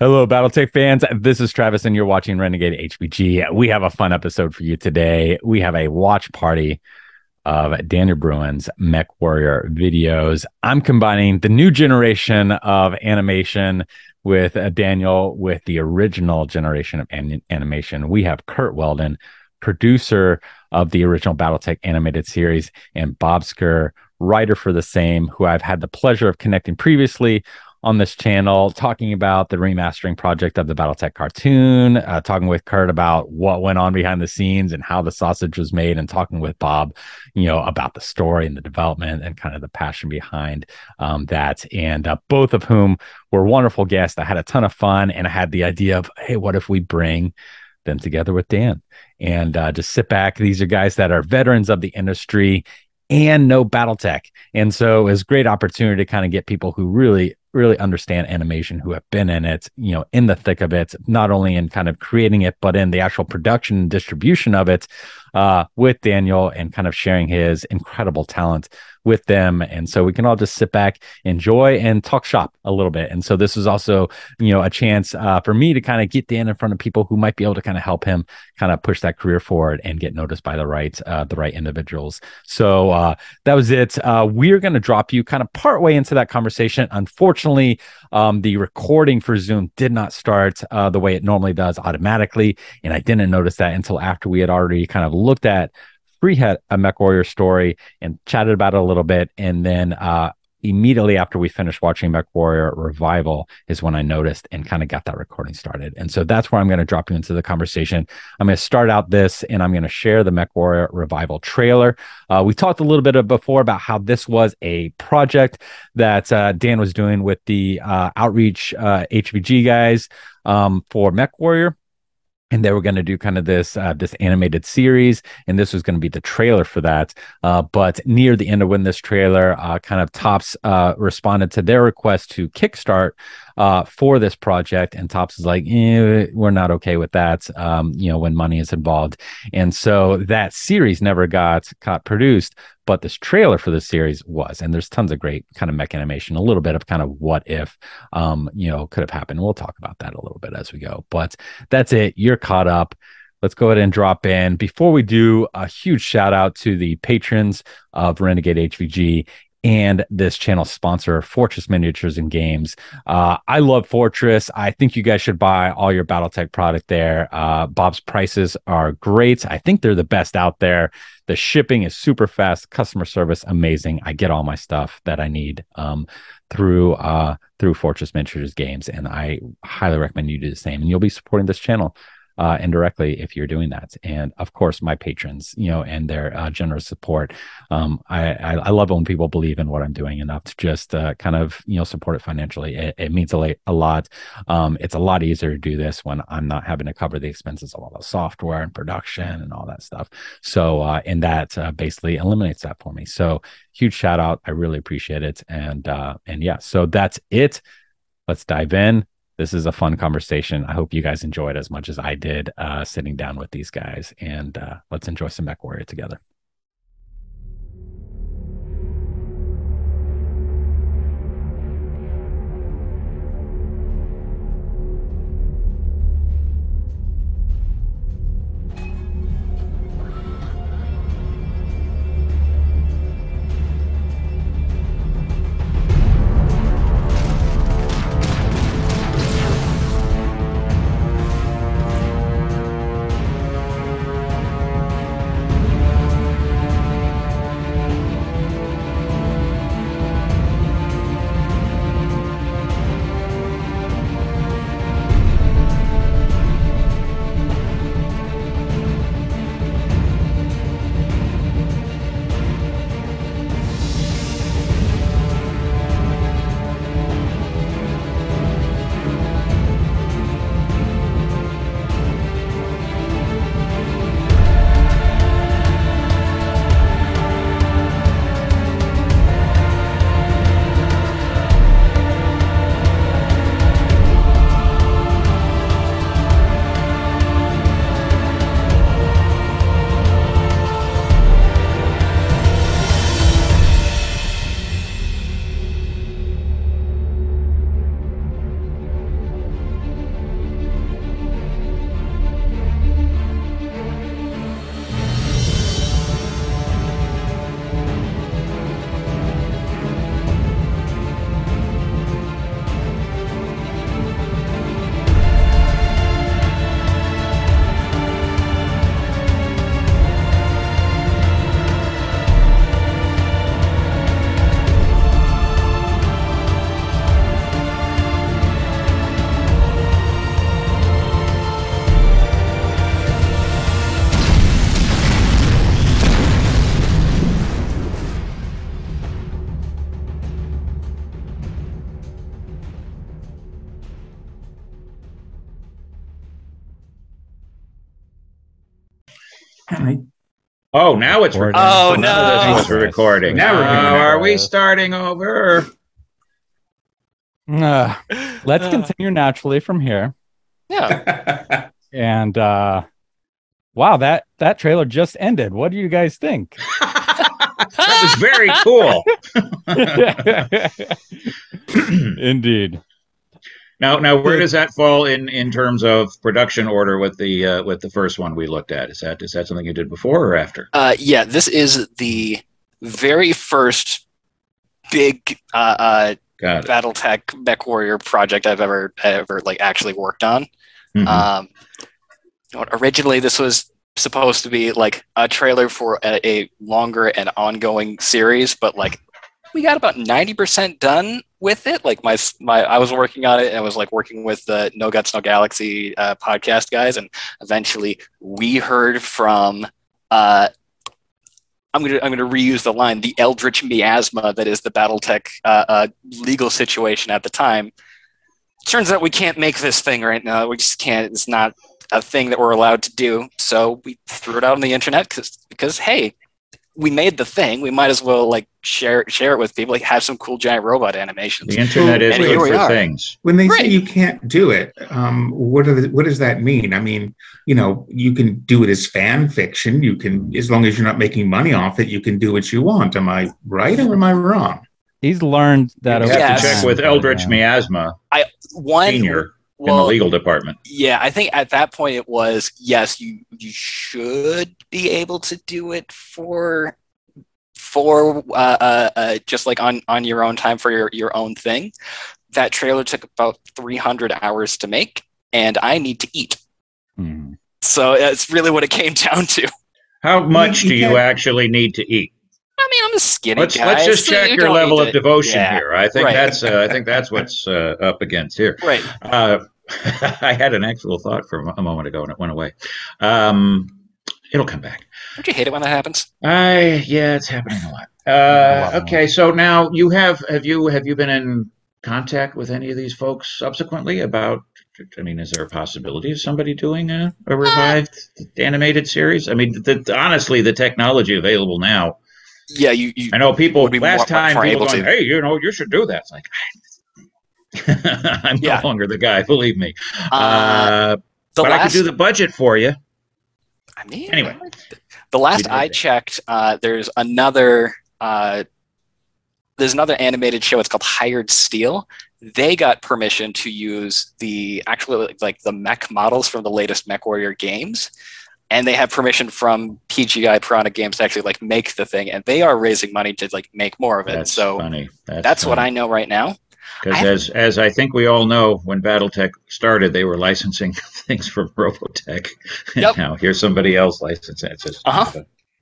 Hello, BattleTech fans. This is Travis, and you're watching Renegade HPG. We have a fun episode for you today. We have a watch party of Daniel Bruins MechWarrior videos. I'm combining the new generation of animation with Daniel with the original generation of animation. We have Kurt Weldon, producer of the original BattleTech animated series, and Bob Skir, writer for the same, who I've had the pleasure of connecting previously on this channel, talking about the remastering project of the BattleTech cartoon, talking with Kurt about what went on behind the scenes and how the sausage was made, and talking with Bob, about the story and the development and kind of the passion behind that. And both of whom were wonderful guests. I had a ton of fun, and I had the idea of, hey, what if we bring them together with Dan and just sit back? These are guys that are veterans of the industry and know BattleTech. And so it was a great opportunity to kind of get people who really understand animation, who have been in it, in the thick of it, not only in kind of creating it, but in the actual production and distribution of it, with Daniel, and kind of sharing his incredible talent with them. And so we can all just sit back, enjoy, and talk shop a little bit. And so this is also, a chance for me to kind of get Dan in front of people who might be able to kind of help him kind of push that career forward and get noticed by the right individuals. So that was it. We're going to drop you kind of partway into that conversation. Unfortunately, the recording for Zoom did not start the way it normally does automatically. And I didn't notice that until after we had already kind of looked at had a MechWarrior story and chatted about it a little bit. And then immediately after we finished watching MechWarrior Revival is when I noticed and kind of got that recording started. And so that's where I'm going to drop you into the conversation. I'm going to start out this, and I'm going to share the MechWarrior Revival trailer. We talked a little bit before about how this was a project that Dan was doing with the Outreach HPG guys for MechWarrior. And they were going to do kind of this animated series, and this was going to be the trailer for that. But near the end of when this trailer, kind of Topps responded to their request to kickstart for this project, and Topps is like, we're not okay with that. When money is involved, and so that series never got produced. But this trailer for the series was, and there's tons of great kind of mech animation, a little bit of kind of what if, could have happened. We'll talk about that a little bit as we go, but that's it. You're caught up. Let's go ahead and drop in. Before we do, a huge shout out to the patrons of Renegade HPG and this channel sponsor, Fortress Miniatures and Games. I love Fortress. I think you guys should buy all your BattleTech product there. Bob's prices are great. I think they're the best out there. The shipping is super fast. Customer service, amazing. I get all my stuff that I need through Fortress Miniatures Games, and I highly recommend you do the same. And you'll be supporting this channel indirectly if you're doing that. And of course, my patrons, and their generous support. I love it when people believe in what I'm doing enough to just kind of support it financially. It means a lot. It's a lot easier to do this when I'm not having to cover the expenses of all the software and production and all that stuff. So and that basically eliminates that for me. So huge shout out. I really appreciate it. And yeah, so that's it. Let's dive in. This is a fun conversation. I hope you guys enjoyed as much as I did sitting down with these guys, and let's enjoy some MechWarrior together. Oh, now it's recording. Oh, None of this was recording. Now we're doing it. Are we starting over? Let's continue naturally from here. Yeah. And wow, that trailer just ended. What do you guys think? That was very cool. Indeed. Now, where does that fall in terms of production order with the first one we looked at? Is that something you did before or after? Yeah, this is the very first big BattleTech MechWarrior project I've ever like actually worked on. Mm-hmm. Originally, this was supposed to be like a trailer for a longer and ongoing series, but like we got about 90% done with it. Like I was working on it, and I was like working with the No Guts No Galaxy podcast guys, and eventually we heard from I'm gonna reuse the line, the eldritch miasma that is the BattleTech legal situation at the time. Turns out we can't make this thing right now. We just can't. It's not a thing that we're allowed to do. So we threw it out on the internet because hey, we made the thing. We might as well like share it with people. Like have some cool giant robot animations. The internet is good for things. When they say you can't do it, what does that mean? I mean, you can do it as fan fiction. You can, as long as you're not making money off it, you can do what you want. Am I right or am I wrong? He's learned that. You have to check with Eldritch Miasma, Senior, in the legal department. Yeah, I think at that point it was, yes, you should be able to do it for just like on your own time for your own thing. That trailer took about 300 hours to make, and I need to eat. Hmm. So that's really what it came down to. How much do you actually need to eat? I mean, I'm a skinny guy. Let's just check your level of devotion here. I think right. that's what's up against here. Right. I had an actual thought for a moment ago and it went away. It'll come back. Don't you hate it when that happens? Yeah, it's happening a lot. Okay, so now have you been in contact with any of these folks subsequently about? I mean, is there a possibility of somebody doing a revived animated series? I mean, honestly, the technology available now. Yeah, you I know people last time people going, hey, you should do that. It's like I'm no longer the guy, believe me. But I could do the budget for you. I mean, anyway, the last I checked, there's another animated show. It's called Hired Steel. They got permission to use the mech models from the latest MechWarrior games. And they have permission from PGI Piranha Games to actually like make the thing, and they are raising money to like make more of it. That's so funny. That's what I know right now. Because as I think we all know, when BattleTech started, they were licensing things from Robotech. Yep. Now here's somebody else licensing it. It's just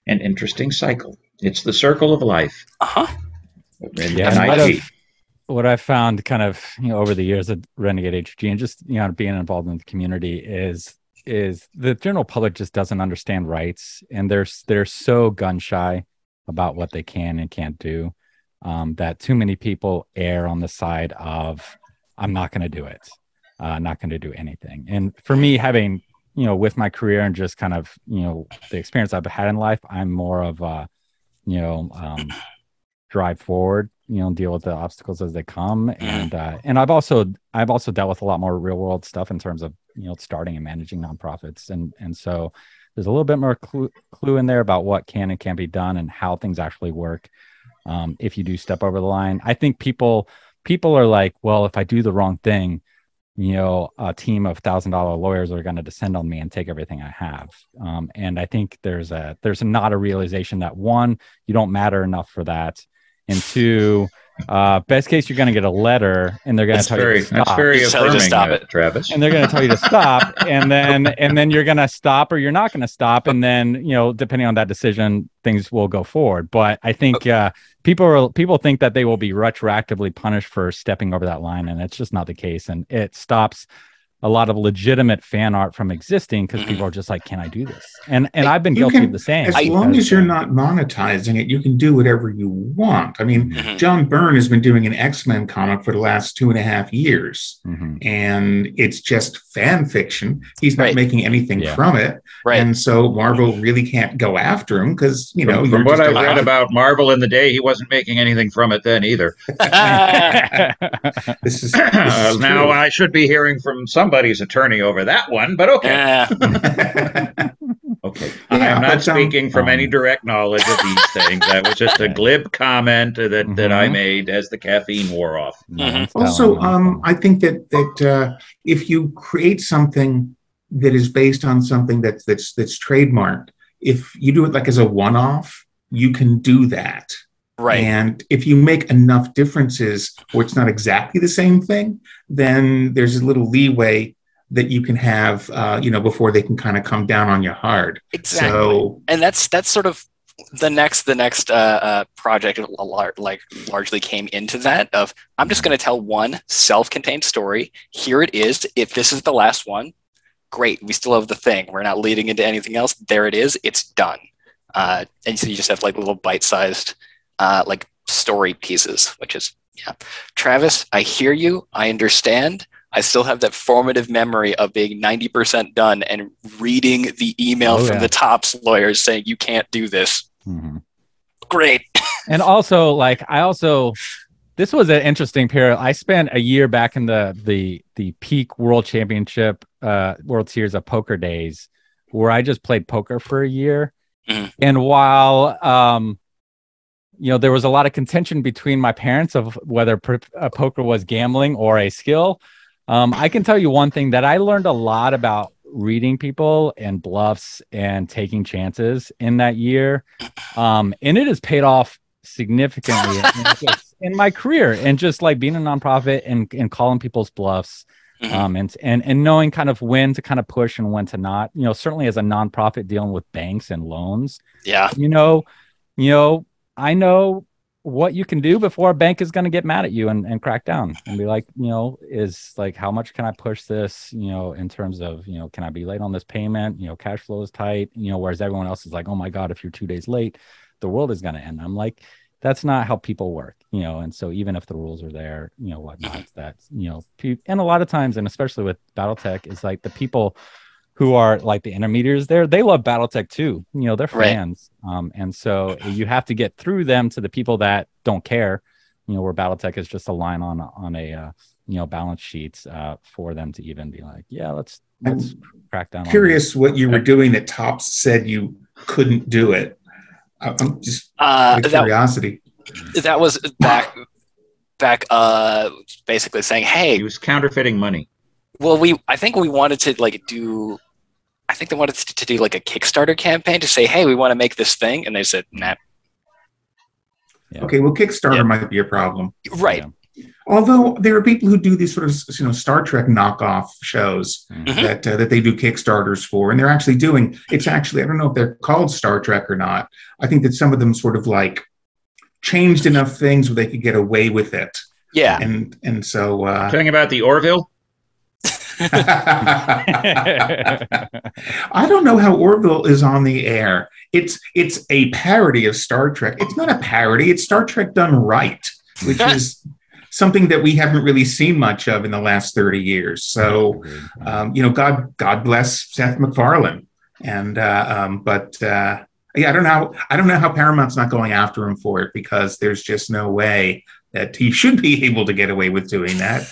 an interesting cycle. It's the circle of life. What I found kind of over the years at Renegade HPG and just being involved in the community is the general public just doesn't understand rights, and they're so gun shy about what they can and can't do, that too many people err on the side of I'm not going to do it, not going to do anything. And for me, having with my career and just kind of the experience I've had in life, I'm more of a drive forward, deal with the obstacles as they come, and I've also dealt with a lot more real world stuff in terms of starting and managing nonprofits, and so there's a little bit more clue in there about what can and can't be done and how things actually work. If you do step over the line, I think people are like, well, if I do the wrong thing, a team of $1,000 lawyers are going to descend on me and take everything I have. And I think there's not a realization that, one, you don't matter enough for that, and two, best case, you're going to get a letter and they're going to tell you to stop. That's very affirming, Travis. And they're going to tell you to stop, and then you're going to stop or you're not going to stop, and then depending on that decision, things will go forward. But I think people think that they will be retroactively punished for stepping over that line, and it's just not the case. And it stops a lot of legitimate fan art from existing because people are just like, can I do this? And I've been guilty of the same. As long as you're not monetizing it, you can do whatever you want. I mean, John Byrne has been doing an X-Men comic for the last 2.5 years, and it's just fan fiction. He's not making anything from it. And so Marvel really can't go after him because, you know, from what I read about Marvel in the day, he wasn't making anything from it then either. This is now I should be hearing from somebody's attorney over that one, but okay. Okay. I am not speaking from any direct knowledge of these things. That was just a glib comment that I made as the caffeine wore off. Also, I think that if you create something that is based on something that's trademarked, if you do it like as a one-off, you can do that. Right. And if you make enough differences where it's not exactly the same thing, then there's a little leeway that you can have, before they can kind of come down on you hard. Exactly. So, and that's sort of the next project largely came into that of, I'm just going to tell one self-contained story. Here it is. If this is the last one, great. We still have the thing. We're not leading into anything else. There it is. It's done. And so you just have like little bite-sized like story pieces, which is, Travis, I hear you. I understand. I still have that formative memory of being 90% done and reading the email from the Topps lawyers saying you can't do this. Great. And also, this was an interesting period. I spent a year back in the peak World Championship, World Series of Poker days, where I just played poker for a year. And while there was a lot of contention between my parents of whether poker was gambling or a skill. I can tell you one thing, that I learned a lot about reading people and bluffs and taking chances in that year. And it has paid off significantly in my career, and just like being a nonprofit and calling people's bluffs, and knowing kind of when to kind of push and when to not, certainly as a nonprofit dealing with banks and loans. I know what you can do before a bank is going to get mad at you and crack down and be like, is like, how much can I push this, in terms of, can I be late on this payment? Cash flow is tight, whereas everyone else is like, oh my God, if you're 2 days late, the world is going to end. I'm like, that's not how people work, and so even if the rules are there, whatnot, that's, and a lot of times, and especially with BattleTech, is like the people who are like the intermediaries there, they love BattleTech too. They're fans. And so you have to get through them to the people that don't care, where BattleTech is just a line on a, balance sheets for them to even be like, let's crack down. Curious what you were doing that Topps said you couldn't do it. I'm just curiosity. That was back basically saying, hey, he was counterfeiting money. Well, I think they wanted to do like a Kickstarter campaign to say, hey, we want to make this thing. And they said, nah. Yeah. Okay, well, Kickstarter might be a problem. Right. Yeah. Although there are people who do these sort of, Star Trek knockoff shows that they do Kickstarters for. And they're actually it's actually, I don't know if they're called Star Trek or not. I think that some of them sort of like changed enough things where they could get away with it. Yeah. And so. Talking about the Orville? I don't know how Orville is on the air. It's a parody of Star Trek. It's not a parody. It's Star Trek done right, which is something that we haven't really seen much of in the last 30 years. So, God bless Seth MacFarlane. And I don't know how Paramount's not going after him for it, because there's just no way that he should be able to get away with doing that.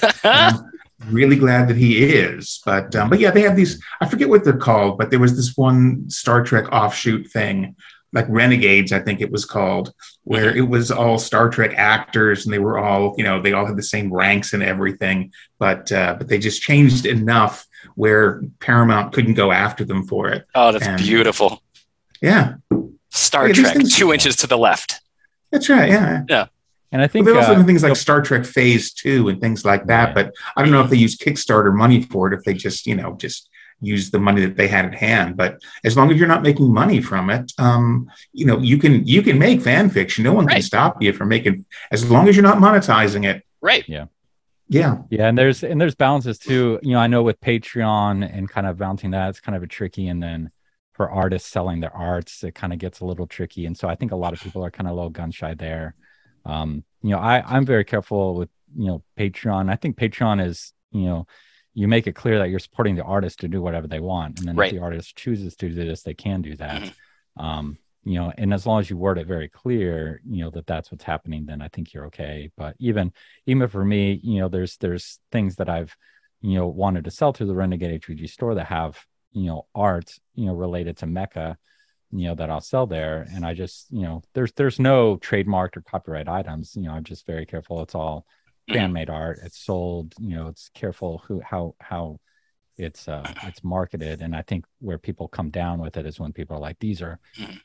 Really glad that he is, but yeah, they have these, I forget what they're called, but there was this one Star Trek offshoot thing, like Renegades, I think it was called, where it was all Star Trek actors, and they were all, they all had the same ranks and everything, but they just changed enough where Paramount couldn't go after them for it. Oh, that's beautiful. Yeah. Star Trek, 2 inches to the left. That's right. Yeah. Yeah. And I think there are also things like Star Trek Phase 2 and things like that. But I don't know if they use Kickstarter money for it, if they just use the money that they had at hand. But as long as you're not making money from it, you can make fan fiction. No one can stop you from making, as long as you're not monetizing it. Right. Yeah. Yeah. Yeah, and there's balances too. I know with Patreon and kind of balancing that, it's kind of a tricky. And then for artists selling their arts, it kind of gets a little tricky. And so I think a lot of people are kind of a little gun shy there. I'm very careful with Patreon. I think Patreon is you make it clear that you're supporting the artist to do whatever they want, and then if the artist chooses to do this, they can do that. And as long as you word it very clear, that that's what's happening, then I think you're okay. But even for me, there's things that I've, wanted to sell through the Renegade HPG store that have, art, related to Mecha, that I'll sell there. And I just, there's no trademarked or copyright items. I'm just very careful. It's all fan made art. It's sold, it's careful how it's marketed. And I think where people come down with it is when people are like, these are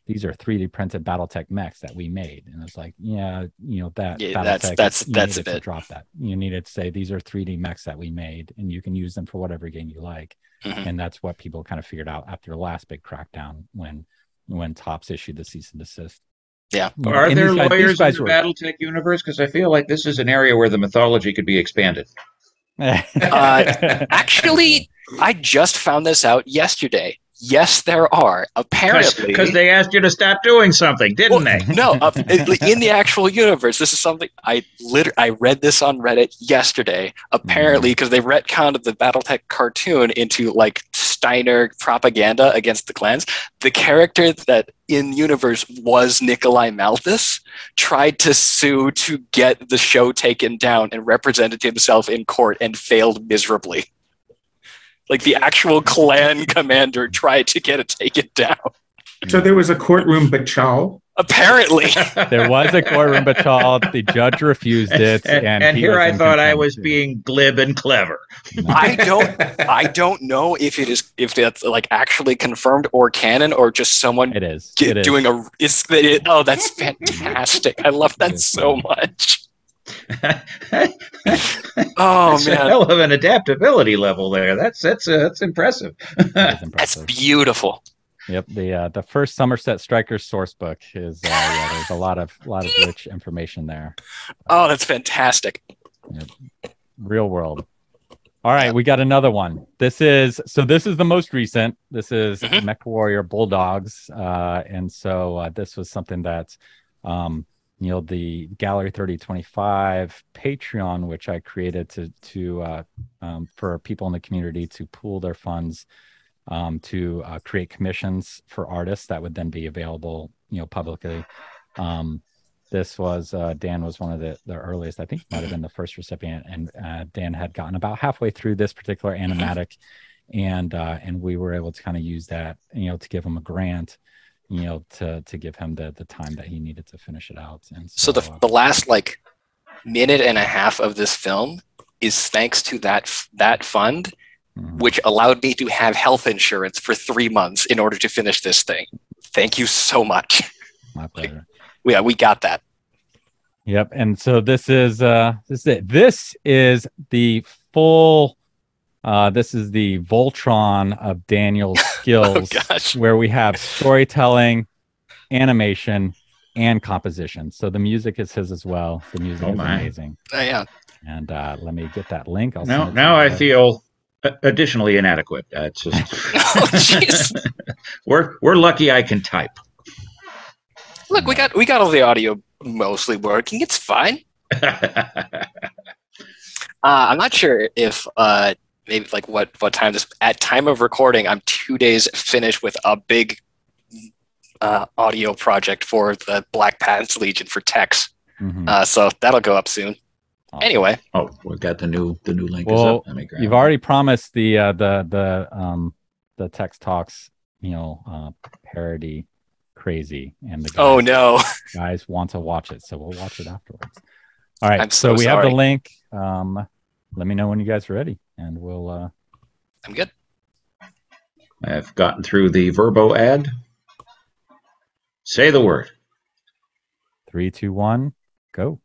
3D printed BattleTech mechs that we made. And it's like, BattleTech, that's a bit. To drop that. You needed to say these are 3D mechs that we made, and you can use them for whatever game you like. And that's what people kind of figured out after the last big crackdown when Topps issued the cease and desist. Yeah. Are there lawyers in the BattleTech universe? Because I feel like this is an area where the mythology could be expanded. Actually, I just found this out yesterday. Yes, there are. Apparently, because they asked you to stop doing something, didn't they? No, in the actual universe, this is something I read this on Reddit yesterday. Apparently, because they retconned the BattleTech cartoon into like Steiner propaganda against the clans. The character that in universe was Nikolai Malthus tried to sue to get the show taken down and represented himself in court and failed miserably. Like the actual clan commander tried to get it taken down. So there was a courtroom batal. Apparently, there was a courtroom batal. The judge refused it, and here I thought I was being glib and clever. I don't know if that's like actually confirmed or canon or just someone doing a. Oh, that's fantastic! I love that so much. That's man, a hell of an adaptability level there. That's impressive. That's beautiful. Yep, the first Somerset Strikers source book is there's a lot of rich information there. Oh, that's fantastic. Yep. Real world. All right, we got another one. This is the most recent. This is MechWarrior Bulldogs, and so this was something that the Gallery 3025 Patreon, which I created to for people in the community to pool their funds to create commissions for artists that would then be available, publicly. This was Dan was one of the earliest. I think might have been the first recipient, and Dan had gotten about halfway through this particular animatic, and we were able to kind of use that, to give him a grant, to give him the time that he needed to finish it out. And so the last like minute and a half of this film is thanks to that fund, which allowed me to have health insurance for 3 months in order to finish this thing. Thank you so much. My pleasure. We got that. Yep. And so this is it. This is the full. This is the Voltron of Daniel's skills, where we have storytelling, animation, and composition. So the music is his as well. The music is amazing. Yeah. And let me get that link. Now I feel additionally inadequate. It's just oh, jeez. we're lucky I can type. Look, we got all the audio mostly working. It's fine. I'm not sure if maybe like what time this at time of recording. I'm 2 days finished with a big audio project for the Black Pants Legion for Tex. So that'll go up soon. Awesome. Anyway, we got the new link. Well, is up. You've already promised the Tex Talks parody crazy, and the guys want to watch it, so we'll watch it afterwards. All right, so we have the link. Let me know when you guys are ready, and we'll. I'm good. I've gotten through the Verbo ad. Say the word. 3, 2, 1, go.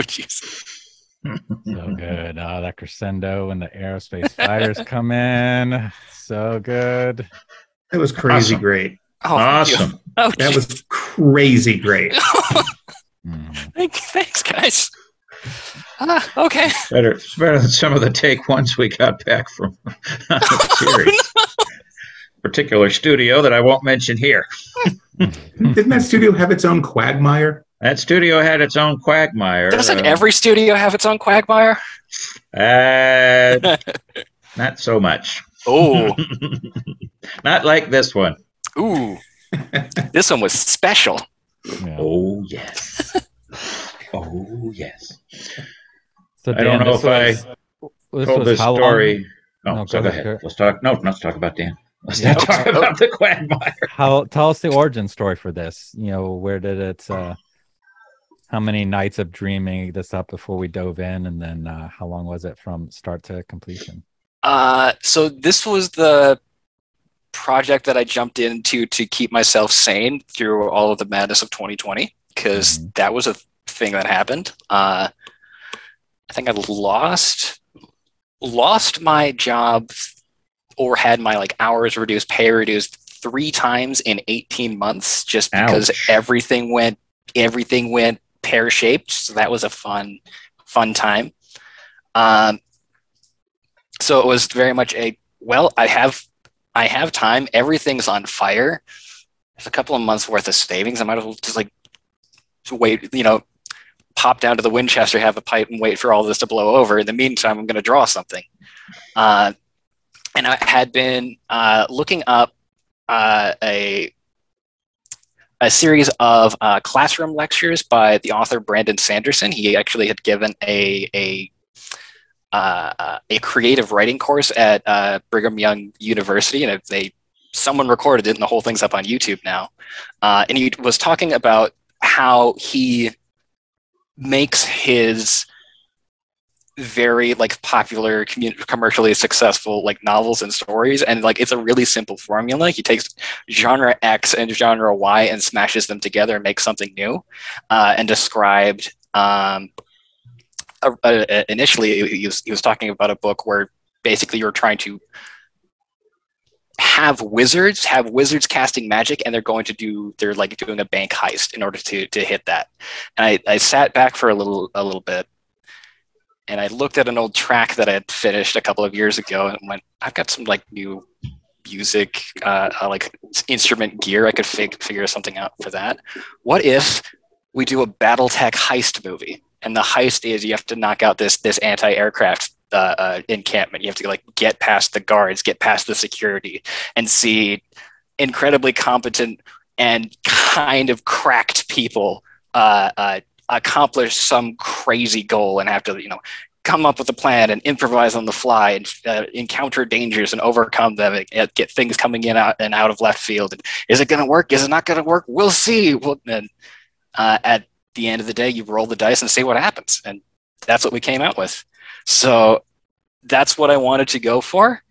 jeez. So good. That crescendo when the aerospace fighters come in. So good. That was crazy Awesome. great. Oh, Awesome. Oh, That was crazy great. Thanks, guys. Okay. It's better than some of the take ones we got back from the series. Particular studio that I won't mention here. Didn't that studio have its own quagmire? That studio had its own quagmire. Doesn't every studio have its own quagmire? Not so much. Oh. Not like this one. Ooh. This one was special. Yeah. Oh, yes. Oh, yes. So I don't know if I told this story. No, Oh, so go ahead. Kurt. Let's talk. No, let's talk about Dan. Let's not talk about the quagmire. Tell us the origin story for this. Where did it? How many nights of dreaming this up before we dove in, and then how long was it from start to completion? So this was the project that I jumped into to keep myself sane through all of the madness of 2020, because that was a thing that happened. I think I lost my job or had my hours reduced, pay reduced 3 times in 18 months just because everything went pear-shaped. So that was a fun time. So it was very much I have time. Everything's on fire. There's a couple of months worth of savings. I might as well just wait, pop down to the Winchester, have a pipe, and wait for all this to blow over. In the meantime, I'm going to draw something. And I had been looking up a series of classroom lectures by the author Brandon Sanderson. He actually had given a creative writing course at Brigham Young University, and someone recorded it, and the whole thing's up on YouTube now. And he was talking about how he makes his very popular, commercially successful novels and stories, and it's a really simple formula. He takes genre X and genre Y and smashes them together and makes something new. And described initially he was talking about a book where basically you're trying to have wizards casting magic, and they're doing a bank heist in order to hit that. And I sat back for a little bit, and I looked at an old track that I had finished a couple of years ago and went, I've got some new music, instrument gear. I could figure something out for that. What if we do a BattleTech heist movie? And the heist is you have to knock out this anti-aircraft encampment. You have to get past the guards, get past the security, and see incredibly competent and kind of cracked people accomplish some crazy goal and have to come up with a plan and improvise on the fly and encounter dangers and overcome them and get things coming in out of left field. And is it going to work? Is it not going to work? We'll see. And at the end of the day, you roll the dice and see what happens. And that's what we came out with. So that's what I wanted to go for.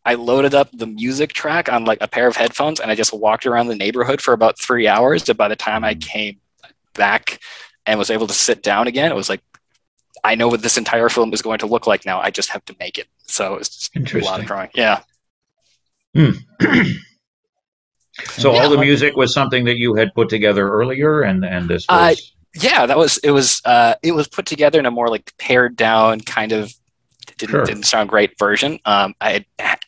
I loaded up the music track on a pair of headphones, and I just walked around the neighborhood for about 3 hours. And by the time I came back and was able to sit down again, it was I know what this entire film is going to look like now. I just have to make it. So it's just a lot of drawing. Yeah. So all the music was something that you had put together earlier, and this was. Yeah, it was put together in a more pared down kind of didn't sound great version. I had,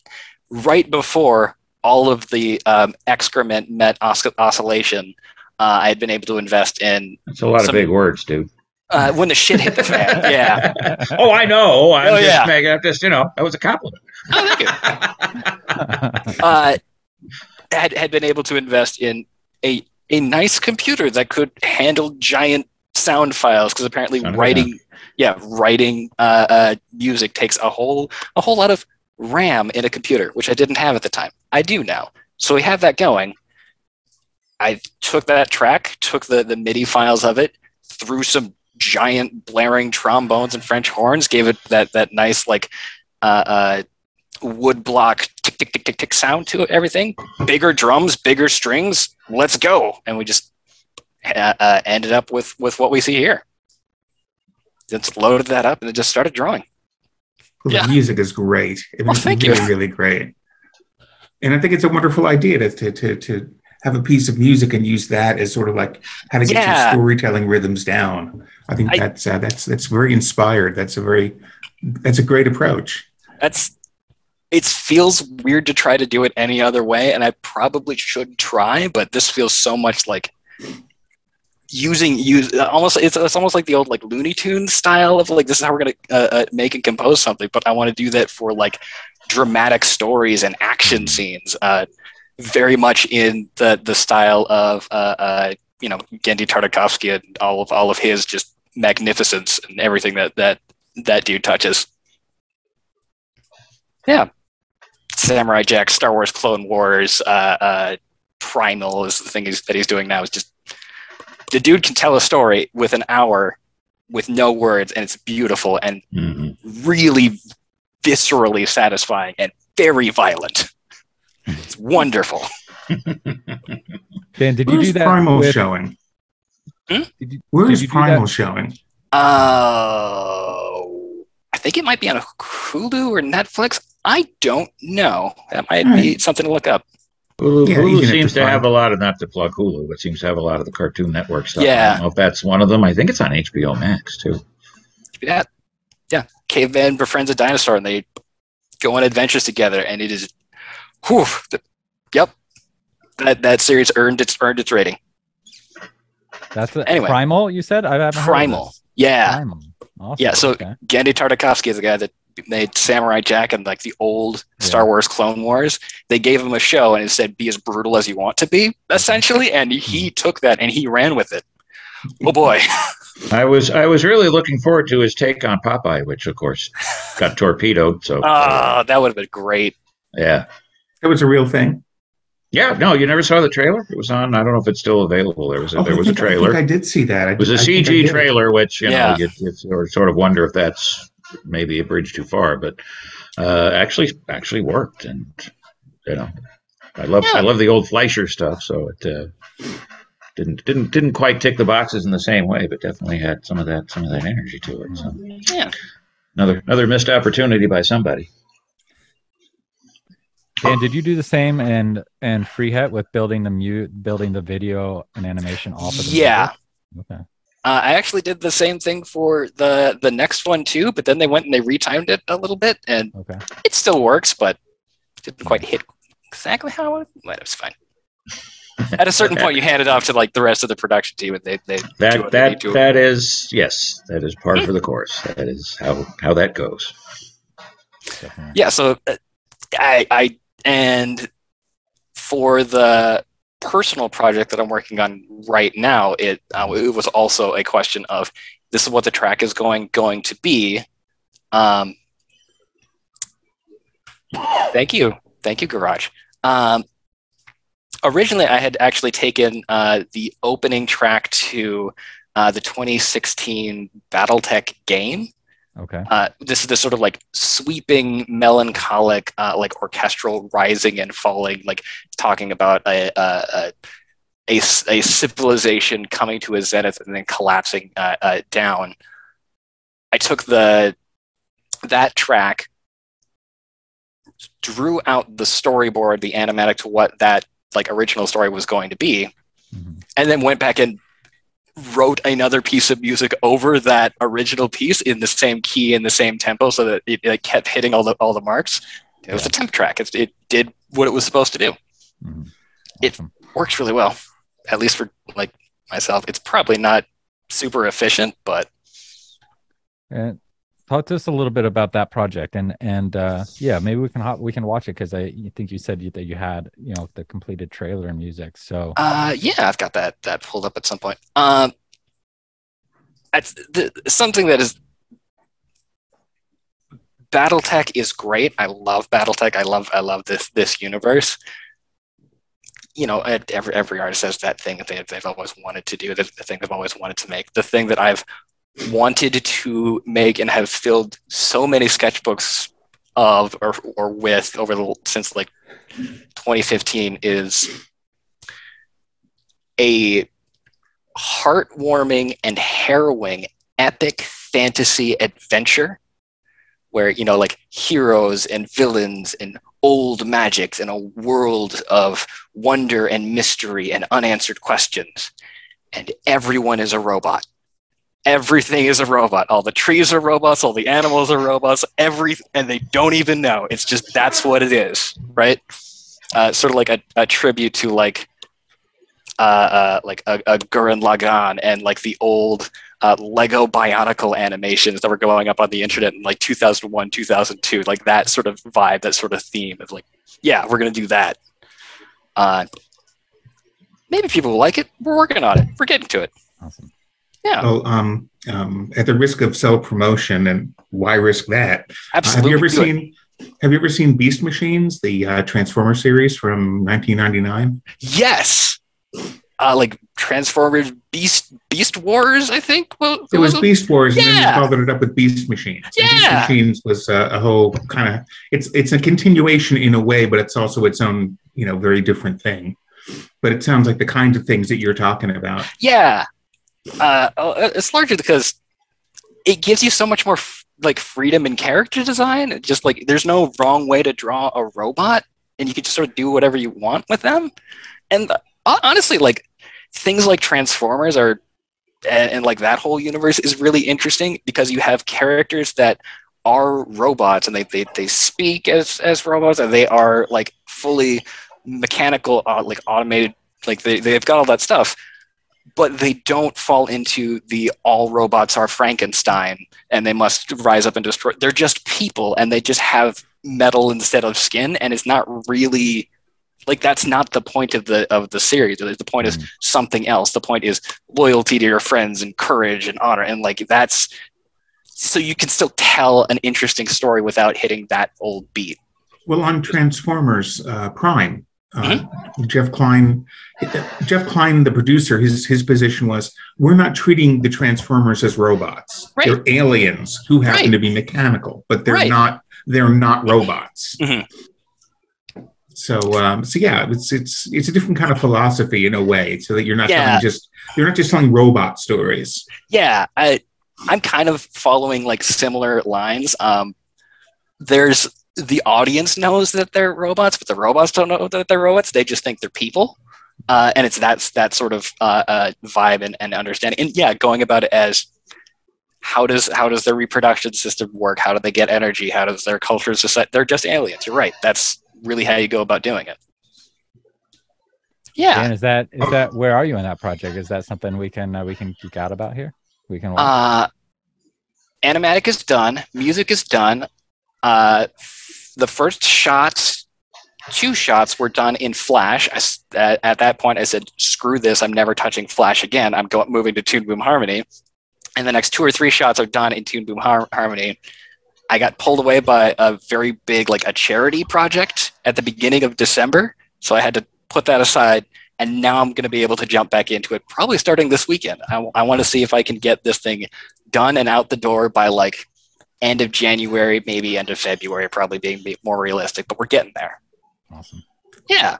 right before all of the excrement met oscillation, I had been able to invest in. That's a lot of big words, dude. When the shit hit the fan, yeah. Oh, I know. I'm that was a compliment. Oh, thank you. Had been able to invest in a nice computer that could handle giant sound files, because apparently writing music takes a whole lot of RAM in a computer, which I didn't have at the time. I do now. So we have that going. I took that track, took the MIDI files of it, threw some giant blaring trombones and French horns, gave it that nice wood block tick tick tick tick tick sound to everything. Bigger drums, bigger strings. Let's go! And we just ended up with what we see here. just loaded that up and it just started drawing. Well, the music is great. I mean, Well, it's thank really, you. really great. And I think it's a wonderful idea to have a piece of music and use that as sort of like how to get your storytelling rhythms down. I think that's very inspired. That's a great approach. It feels weird to try to do it any other way, and I probably should try, but this feels so much like it's almost like the old like Looney Tunes style of like, this is how we're gonna make and compose something, but I want to do that for like dramatic stories and action scenes, very much in the style of Genndy Tartakovsky and all of his just magnificence and everything that dude touches. Yeah. Samurai Jack, Star Wars Clone Wars, Primal is the thing that he's doing now. Is just, the dude can tell a story with an hour with no words, and it's beautiful and really viscerally satisfying and very violent. It's wonderful. Dan, did you do that? Primal showing? Where is Primal showing? I think it might be on Hulu or Netflix. I don't know. That might be something to look up. Hulu seems to have a lot of, not to plug Hulu, but seems to have a lot of the Cartoon Network stuff. Yeah. I don't know if that's one of them. I think it's on HBO Max, too. Yeah. Caveman befriends a dinosaur, and they go on adventures together, and it is, that series earned its rating. That's anyway. Primal, you said? I haven't Primal. Heard of this. Yeah. Primal. Awesome. Yeah, so Genndy Tartakovsky is the guy that made Samurai Jack and like the old Star Wars Clone Wars. They gave him a show and it said, be as brutal as you want to be, essentially, and he took that and he ran with it. Oh boy. I was really looking forward to his take on Popeye, which of course got torpedoed. So that would have been great. Yeah. It was a real thing. Yeah, no, you never saw the trailer? It was on. I don't know if it's still available. There was a trailer. I think I did see that. It was a CG trailer, which you sort of wonder if that's maybe a bridge too far, but actually worked, and I love the old Fleischer stuff, so it didn't quite tick the boxes in the same way, but definitely had some of that energy to it. So another missed opportunity by somebody. Dan, did you do the same and Freehat with building the video and animation off of the music? Okay. I actually did the same thing for the next one too, but then they went and they retimed it a little bit, and it still works, but didn't quite hit exactly how I wanted. But it was fine. At a certain point, you hand it off to like the rest of the production team, and they that is par for the course. That is how that goes. Yeah. So and for the personal project that I'm working on right now, it was also a question of, this is what the track is going to be. Thank you, Garage. Originally, I had actually taken the opening track to the 2016 BattleTech game. Okay. This is the sort of like sweeping, melancholic, like orchestral rising and falling, like talking about a civilization coming to a zenith and then collapsing down. I took that track, drew out the storyboard, the animatic to what that like original story was going to be, and then went back and wrote another piece of music over that original piece in the same key and the same tempo, so that it kept hitting all the marks. It was a temp track. It did what it was supposed to do. Awesome. It works really well, at least for like myself. It's probably not super efficient, but talk to us a little bit about that project, and maybe we can watch it, because I think you said that you had the completed trailer and music. So I've got that pulled up at some point. It's something that is, BattleTech is great. I love BattleTech. I love this universe. Every artist has that thing that they've always wanted to do, the thing they've always wanted to make, the thing that I've wanted to make and have filled so many sketchbooks of or with since like 2015, is a heartwarming and harrowing epic fantasy adventure where, you know, like heroes and villains and old magics in a world of wonder and mystery and unanswered questions. And everyone is a robot. Everything is a robot. All the trees are robots, all the animals are robots, and they don't even know. It's just, that's what it is, right? Sort of like a tribute to like a Gurren Lagann and like the old Lego Bionicle animations that were going up on the internet in like 2001, 2002, like that sort of vibe, that sort of theme of like, yeah, we're going to do that. Maybe people will like it. We're working on it. We're getting to it. Awesome. Yeah. Well, at the risk of self-promotion, and why risk that? Absolutely. Have you ever seen Beast Machines, the Transformer series from 1999? Yes. Like Transformers Beast Wars, I think. Well, it was Beast Wars, and then Yeah. you followed it up with Beast Machines. And Beast Yeah. Machines was a whole kind of, it's a continuation in a way, but it's also its own, you know, very different thing. But it sounds like the kinds of things that you're talking about. Yeah. It's largely because it gives you so much more like freedom in character design. Just like there's no wrong way to draw a robot, and you can just sort of do whatever you want with them. And honestly, like things like Transformers are, and like that whole universe is really interesting because you have characters that are robots and they speak as robots, and they are like fully mechanical, like automated, like they've got all that stuff. But they don't fall into the all robots are Frankenstein and they must rise up and destroy. They're just people, and they just have metal instead of skin, and it's not really like that's not the point of the series. The point is something else. The point is loyalty to your friends and courage and honor, and like that's so you can still tell an interesting story without hitting that old beat. Well, on Transformers Prime, Jeff Klein, the producer, his position was, we're not treating the Transformers as robots. Right. They're aliens who happen to be mechanical, but they're not robots. So yeah, it's a different kind of philosophy in a way, so that you're not just telling robot stories. Yeah, I'm kind of following like similar lines. There's the audience knows that they're robots, but the robots don't know that they're robots. They just think they're people. And it's that sort of vibe and understanding. And yeah, going about it as how does their reproduction system work? How do they get energy? How does their culture society? They're just aliens. You're right. That's really how you go about doing it. Yeah. And is that where are you in that project? Is that something we can geek out about here? We can watch? Animatic is done. Music is done. The first two shots were done in Flash. At that point, I said, screw this. I'm never touching Flash again. I'm moving to Toon Boom Harmony. And the next 2 or 3 shots are done in Toon Boom Harmony. I got pulled away by a very big, like a charity project at the beginning of December. So I had to put that aside. And now I'm going to be able to jump back into it, probably starting this weekend. I want to see if I can get this thing done and out the door by like end of January, maybe end of February, probably being more realistic, but we're getting there. Awesome. Yeah.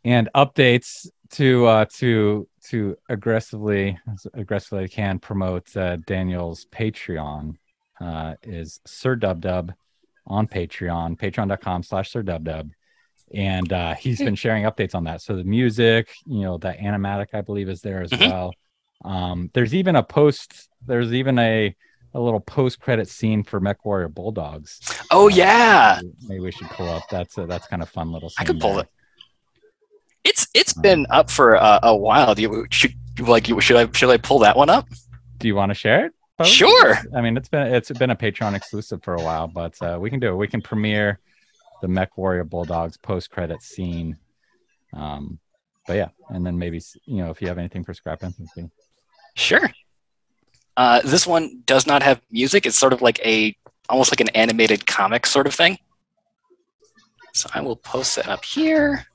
And updates to aggressively can promote Daniel's Patreon is sirdubdub on Patreon, patreon.com/sirdubdub. And he's been sharing updates on that. So the music, that animatic, I believe, is there as well. There's even a little post-credit scene for MechWarrior Bulldogs. Oh yeah, maybe we should pull up. That's kind of fun little scene. I could pull it. It's been up for a while. Should I pull that one up? Do you want to share it? Sure. I mean, it's been a Patreon exclusive for a while, but we can do it. We can premiere the MechWarrior Bulldogs post-credit scene. But yeah, and then maybe if you have anything for Scrap Infancy. Sure. This one does not have music. It's sort of like almost like an animated comic sort of thing. So I will post that up here.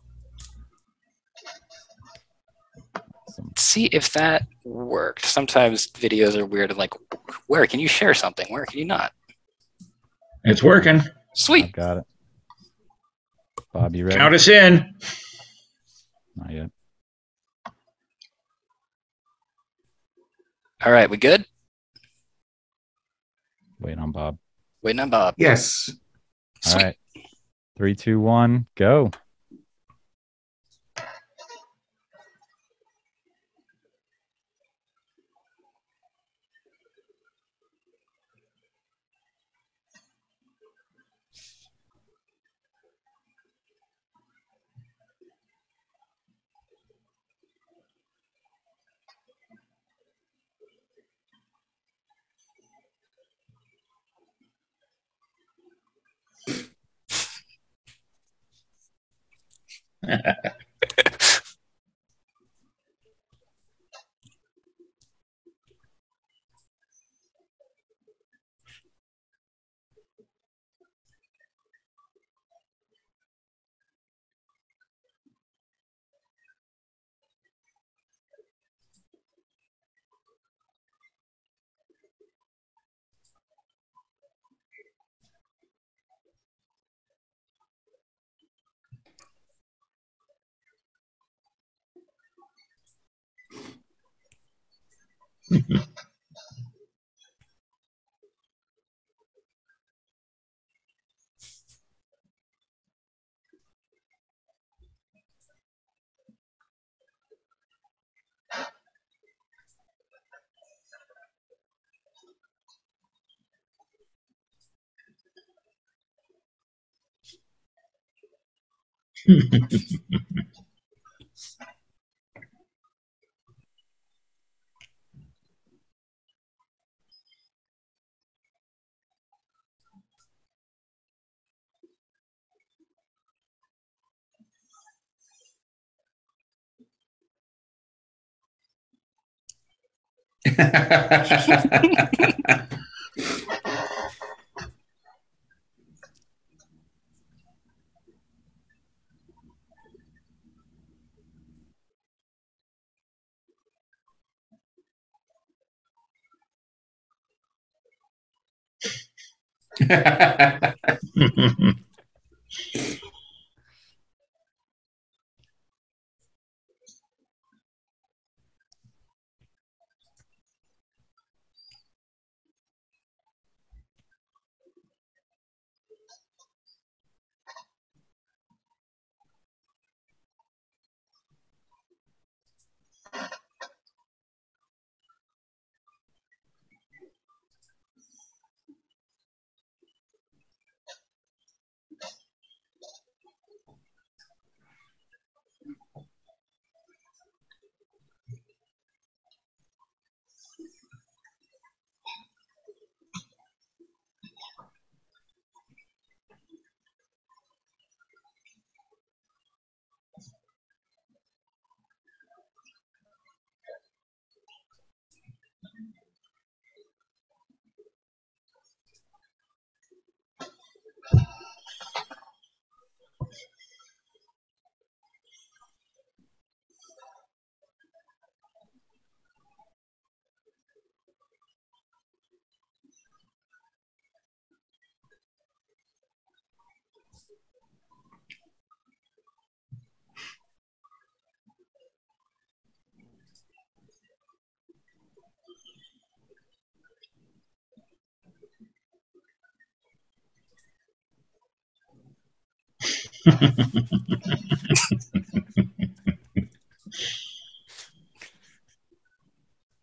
Awesome. See if that worked. Sometimes videos are weird and like, where can you share something? Where can you not? It's working. Sweet. I've got it. Bob, you ready? Count us in. Not yet. All right, we good? Waiting on Bob. Waiting on Bob. Yes. All right. 3, 2, 1, go.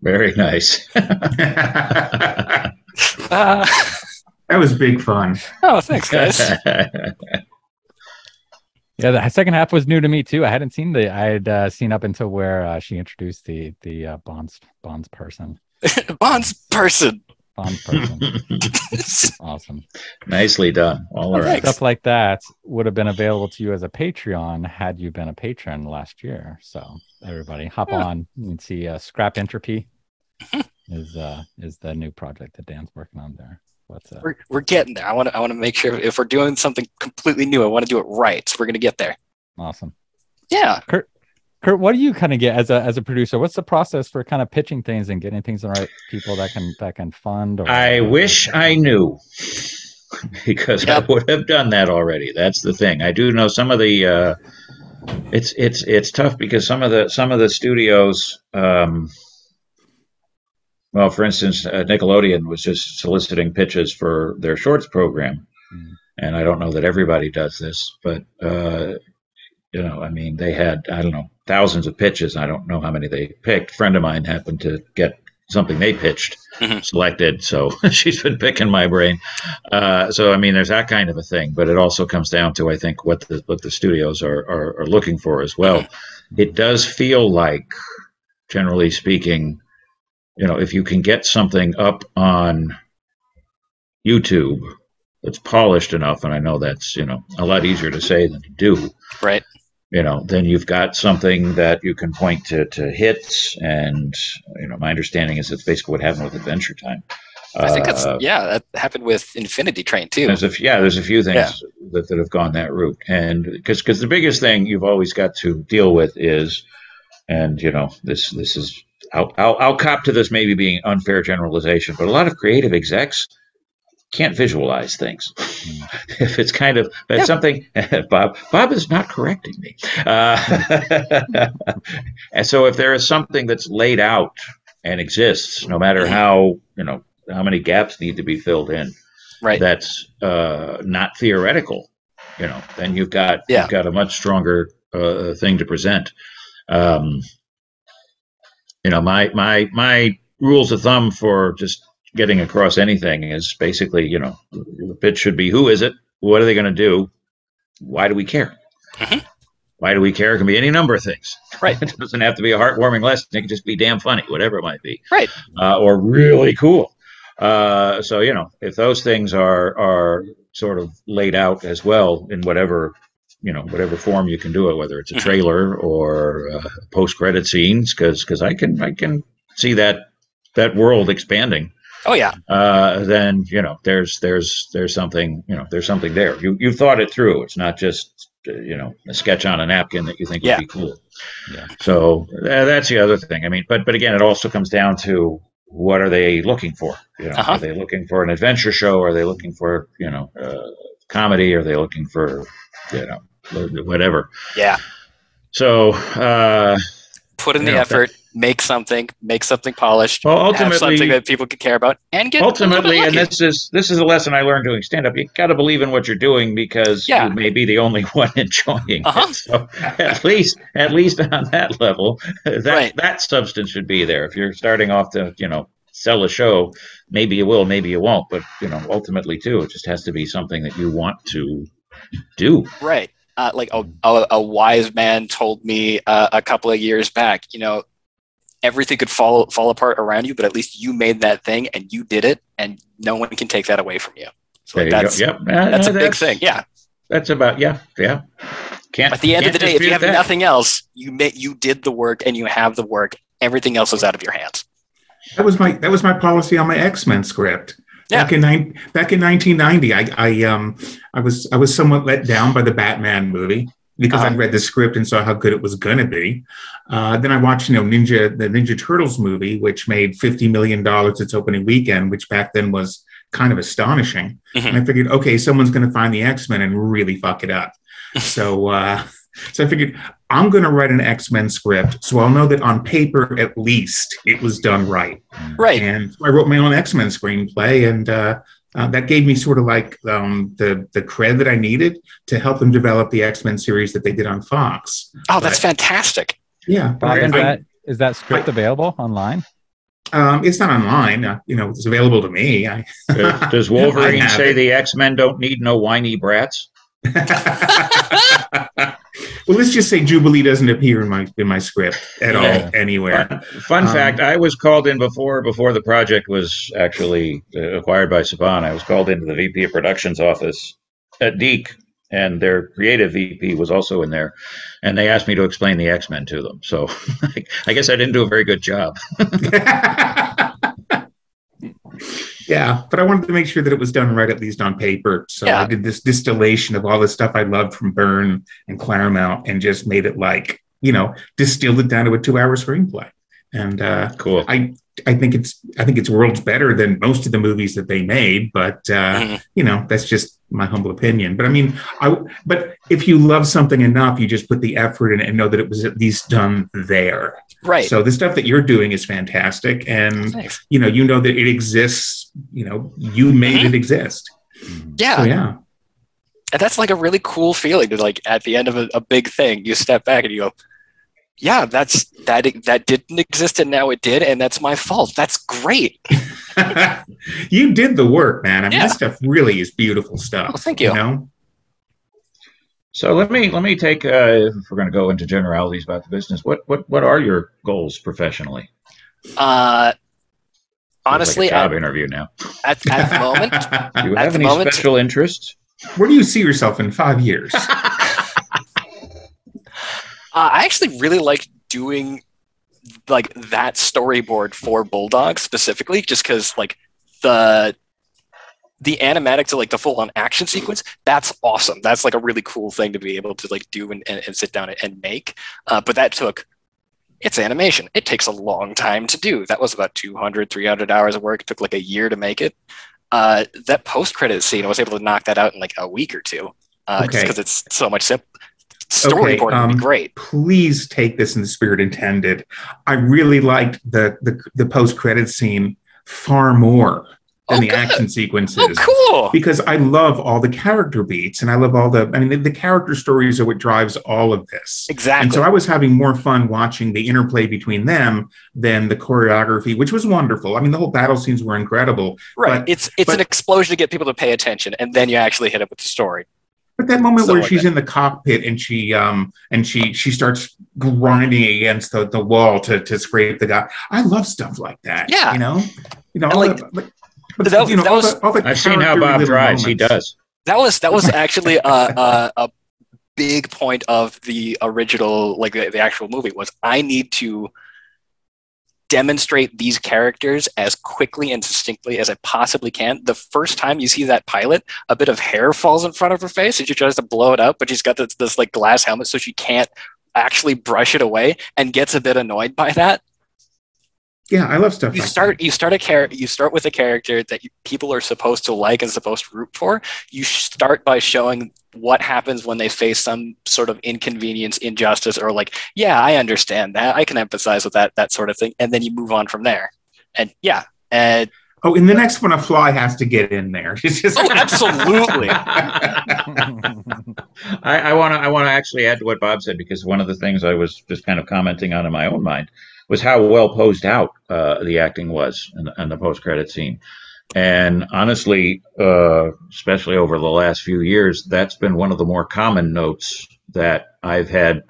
Very nice. Uh, That was big fun. oh, thanks, guys. Yeah, the second half was new to me too. I had seen up until where she introduced the Bonds person. Bonds person. Bond person. Awesome. Nicely done. All right. Stuff like that would have been available to you as a Patreon had you been a patron last year. So everybody hop on. You can see Scrap Entropy is the new project that Dan's working on there. We're getting there. I want to make sure if we're doing something completely new, I want to do it right. So we're gonna get there. Awesome. Yeah. Kurt, what do you kind of get as a producer? What's the process for kind of pitching things and getting things to the right people that can fund? I wish I knew, because I would have done that already. That's the thing. I do know some of the. It's tough because some of the studios. well, for instance, Nickelodeon was just soliciting pitches for their shorts program. And I don't know that everybody does this, but, I mean, they had, I don't know, thousands of pitches. I don't know how many they picked. A friend of mine happened to get something they pitched selected, so she's been picking my brain. So, I mean, there's that kind of a thing, but it also comes down to, I think, what the studios are looking for as well. It does feel like, generally speaking, if you can get something up on YouTube that's polished enough, and I know that's, a lot easier to say than to do. Right. Then you've got something that you can point to hits, and, my understanding is it's basically what happened with Adventure Time. I think that happened with Infinity Train too. There's a few things that have gone that route. And because the biggest thing you've always got to deal with is, and, this is, I'll cop to this maybe being unfair generalization, but a lot of creative execs can't visualize things. If it's kind of something, Bob is not correcting me. And so if there is something that's laid out and exists, no matter how many gaps need to be filled in, right, that's not theoretical, then you've got a much stronger thing to present. My rules of thumb for just getting across anything is basically, the pitch should be, who is it? What are they going to do? Why do we care? Why do we care? It can be any number of things. Right. It doesn't have to be a heartwarming lesson. It can just be damn funny, whatever it might be. Right. Or really cool. So, if those things are sort of laid out as well in whatever form you can do it, whether it's a trailer or post-credit scenes, because I can see that world expanding. Oh yeah. Then there's something there's something there. You've thought it through. It's not just a sketch on a napkin that you think would be cool. Yeah. So that's the other thing. I mean, but again, it also comes down to what are they looking for? Are they looking for an adventure show? Are they looking for comedy? Are they looking for whatever? Yeah. So put in the effort. Make something polished. Well, ultimately, have something that people can care about, and get ultimately. And this is a lesson I learned doing stand up. You got to believe in what you're doing, because you may be the only one enjoying it. So at least on that level, that substance should be there. If you're starting off to sell a show, maybe you will, maybe you won't. But ultimately too, it just has to be something that you want to do. Right. Like a wise man told me a couple of years back. Everything could fall apart around you, but at least you made that thing and you did it, and no one can take that away from you. So that's a big thing. Yeah. That's about Can't. At the end of the day, if you have nothing else, you did the work and you have the work. Everything else is out of your hands. That was my policy on my X-Men script. Yeah. Back in 1990, I was somewhat let down by the Batman movie, because I'd read the script and saw how good it was going to be. Then I watched, the Ninja Turtles movie, which made $50 million its opening weekend, which back then was kind of astonishing. And I figured, okay, someone's going to find the X-Men and really fuck it up. So I figured I'm going to write an X-Men script, so I'll know that on paper, at least, it was done right. Right. And I wrote my own X-Men screenplay, and that gave me sort of like the cred that I needed to help them develop the X-Men series that they did on Fox. Oh, that's fantastic. Yeah. Bob, is that script available online? It's not online. It's available to me. Does Wolverine say the X-Men don't need no whiny brats? Well, let's just say Jubilee doesn't appear in my script at all anywhere. Fun fact: I was called in before the project was actually acquired by Saban. I was called into the VP of Productions office at Deke, and their creative VP was also in there, and they asked me to explain the X-Men to them. So I guess I didn't do a very good job. Yeah, but I wanted to make sure that it was done right, at least on paper. So I did this distillation of all the stuff I loved from Byrne and Claremont, and just made it distilled it down to a 2-hour screenplay. And cool. I think it's worlds better than most of the movies that they made, but that's just my humble opinion. But I mean, but if you love something enough, you just put the effort in it and know that it was at least done there. Right. So the stuff that you're doing is fantastic, and you know that it exists. You made it exist. Yeah. So, yeah. And that's like a really cool feeling to, like, at the end of a big thing, you step back and you go, yeah, that didn't exist and now it did, and that's my fault. That's great. You did the work, man. I mean, this stuff really is beautiful stuff. Oh, thank you. So let me take, if we're going to go into generalities about the business, what are your goals professionally? Honestly, like a job interview now. At the moment, do you have any special interests? Where do you see yourself in 5 years? I actually really like doing like that storyboard for Bulldogs specifically, just because like the animatics of like the full on action sequence, that's awesome. That's like a really cool thing to be able to like do and sit down and make. But it's animation. It takes a long time to do. That was about 300 hours of work. It took like a year to make it. That post-credit scene, I was able to knock that out in like a week or two, just because it's so much simple. Storyboard would be great. Please take this in the spirit intended. I really liked the post-credit scene far more than the action sequences. Oh, cool! Because I love all the character beats, and I love the character stories are what drives all of this. Exactly. And so I was having more fun watching the interplay between them than the choreography, which was wonderful. I mean, the whole battle scenes were incredible. Right. It's an explosion to get people to pay attention, and then you actually hit it with the story. But that moment where she's in the cockpit and she starts grinding against the wall to scrape the guy. I love stuff like that. Yeah. I've seen how Bob drives. He does. That was actually a big point of the original, like the actual movie, was I need to demonstrate these characters as quickly and distinctly as I possibly can. The first time you see that pilot, a bit of hair falls in front of her face and she tries to blow it up, but she's got this like glass helmet so she can't actually brush it away and gets a bit annoyed by that. Yeah, I love stuff. You start with a character that people are supposed to like and supposed to root for. You start by showing what happens when they face some sort of inconvenience, injustice, or like, yeah, I understand that. I can empathize with that sort of thing, and then you move on from there. And yeah, in the next one, a fly has to get in there. Absolutely. I want to actually add to what Bob said, because one of the things I was just kind of commenting on in my own mind was how well posed out the acting was in the post-credit scene. And honestly, especially over the last few years, that's been one of the more common notes that I've had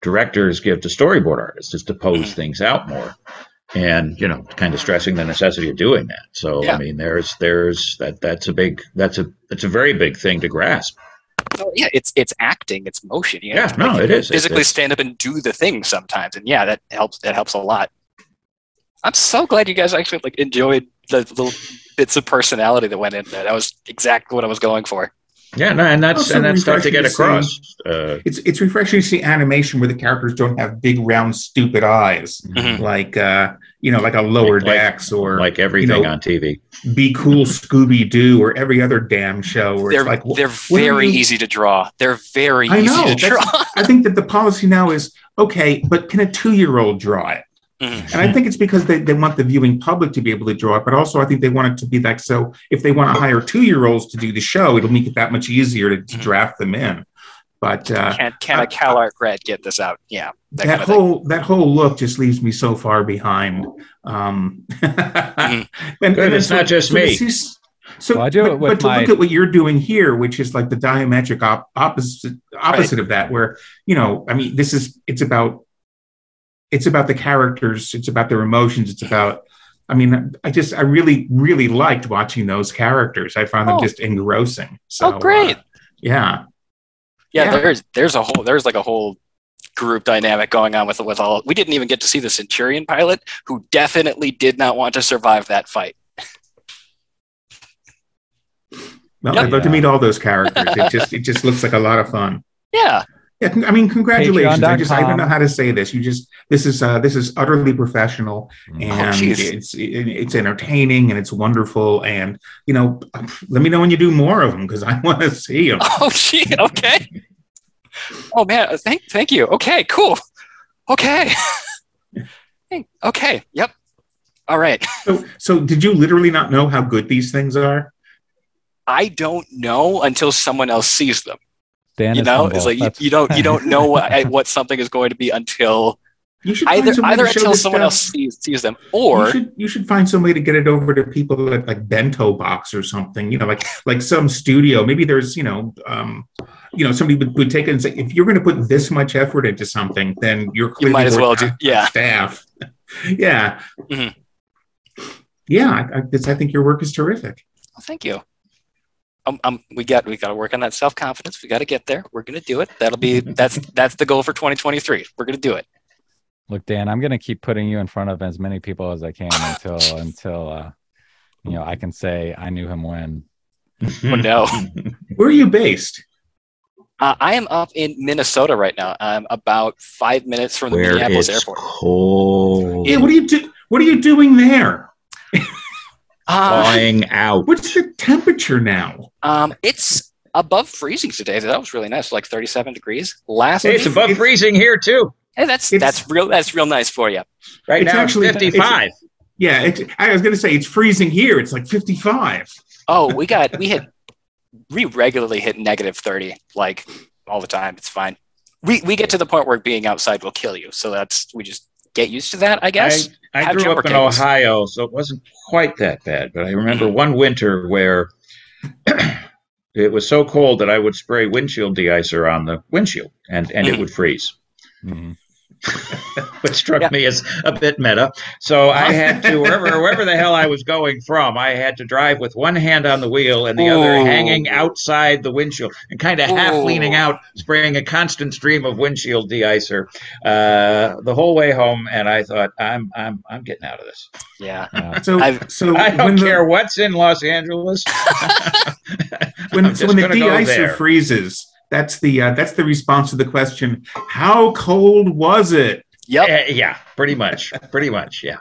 directors give to storyboard artists, is to pose things out more. And, kind of stressing the necessity of doing that. So, yeah. I mean, there's that's a very big thing to grasp. Oh, yeah, it's acting, it's motion. It is. Physically stand up and do the thing sometimes, and yeah, that helps. That helps a lot. I'm so glad you guys actually enjoyed the little bits of personality that went into that. That was exactly what I was going for. Yeah, no, and that's tough to get across. It's refreshing to see animation where the characters don't have big, round, stupid eyes, like like a Lower Decks or like everything on TV. Be Cool Scooby Doo or every other damn show. Where they're very easy to draw. They're very easy to draw. I think that the policy now is okay, but can a 2-year-old draw it? And I think it's because they want the viewing public to be able to draw it, but also I think they want it to be like, so if they want to hire 2-year-olds to do the show, it'll make it that much easier to draft them in. But can a CalArt grad get this out? Yeah, that whole look just leaves me so far behind. And it's not just me. So I do it with but to look at what you're doing here, which is like the diametric opposite of that, where I mean, it's about the characters. It's about their emotions. It's about, I mean, I really, really liked watching those characters. I found them just engrossing. So, great. Yeah. There's like a whole group dynamic going on with all. We didn't even get to see the Centurion pilot, who definitely did not want to survive that fight. Well, I'd love to meet all those characters. It just looks like a lot of fun. Yeah. Yeah, I mean, congratulations. I don't know Patreon.com. how to say this. This is utterly professional, and jeez. it's entertaining and it's wonderful. And let me know when you do more of them because I want to see them. Oh, gee. Okay. Oh man. Thank you. Okay. Cool. Okay. Okay. Yep. All right. So did you literally not know how good these things are? I don't know until someone else sees them. Dan You is know, humble. it's like That's- you don't know what something is going to be until You should find somebody either to show until this someone stuff. else sees them, or You should find somebody to get it over to people at like Bento Box or something. Like some studio. Maybe there's somebody would take it and say, if you're going to put this much effort into something, then you're you clearly might as well worth do. our Yeah. staff. Yeah. Mhm. Yeah, I think your work is terrific. Well, thank you. We got to work on that self confidence. We got to get there. We're gonna do it. That's the goal for 2023. We're gonna do it. Look, Dan, I'm going to keep putting you in front of as many people as I can until I can say I knew him when. Oh, no. Where are you based? I am up in Minnesota right now. I'm about 5 minutes from the Where Minneapolis it's airport. cold. Yeah, what are you doing there? Thawing out. What's the temperature now? It's above freezing today. That was really nice, like 37 degrees. Hey, it's above freezing here too. Hey, that's real nice for you. Right It's now actually- it's 55. Yeah, I was going to say it's freezing here. It's like 55. Oh, we regularly hit negative 30, like all the time. It's fine. We get to the point where being outside will kill you. So we just get used to that, I guess. I Have grew jumper up in cables. Ohio, so it wasn't quite that bad. But I remember one winter where it was so cold that I would spray windshield deicer on the windshield, and it would freeze. Mhm. Which struck me as a bit meta. So I had to, wherever the hell I was going from, I had to drive with one hand on the wheel and the other hanging outside the windshield and kind of half leaning out, spraying a constant stream of windshield deicer the whole way home. And I thought, I'm getting out of this. Yeah. So I don't care what's in Los Angeles. when the gonna go de-icer there. freezes, that's the response to the question, how cold was it? Yep. Yeah, pretty much. Yeah.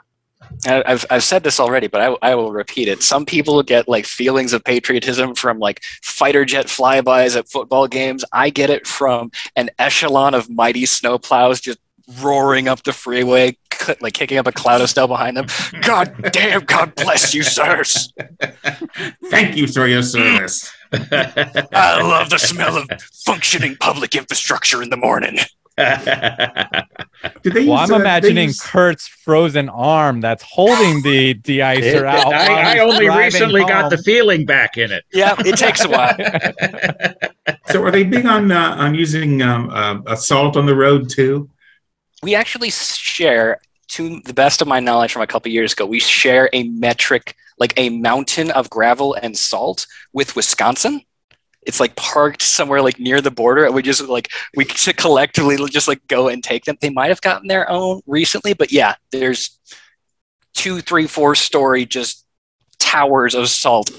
I've said this already, but I will repeat it. Some people get like feelings of patriotism from like fighter jet flybys at football games. I get it from an echelon of mighty snowplows just roaring up the freeway, like kicking up a cloud of snow behind them. God damn, God bless you, sirs. Thank you for your service. I love the smell of functioning public infrastructure in the morning. I'm imagining Kurt's frozen arm that's holding the de-icer out. I only recently got the feeling back in it. Yeah, it takes a while. So are they big on using salt on the road too? We actually share, to the best of my knowledge from a couple years ago, we share a metric, like a mountain of gravel and salt with Wisconsin. It's like parked somewhere like near the border, and we should collectively just like go and take them. They might have gotten their own recently, but yeah, there's 2, 3, 4-story just towers of salt.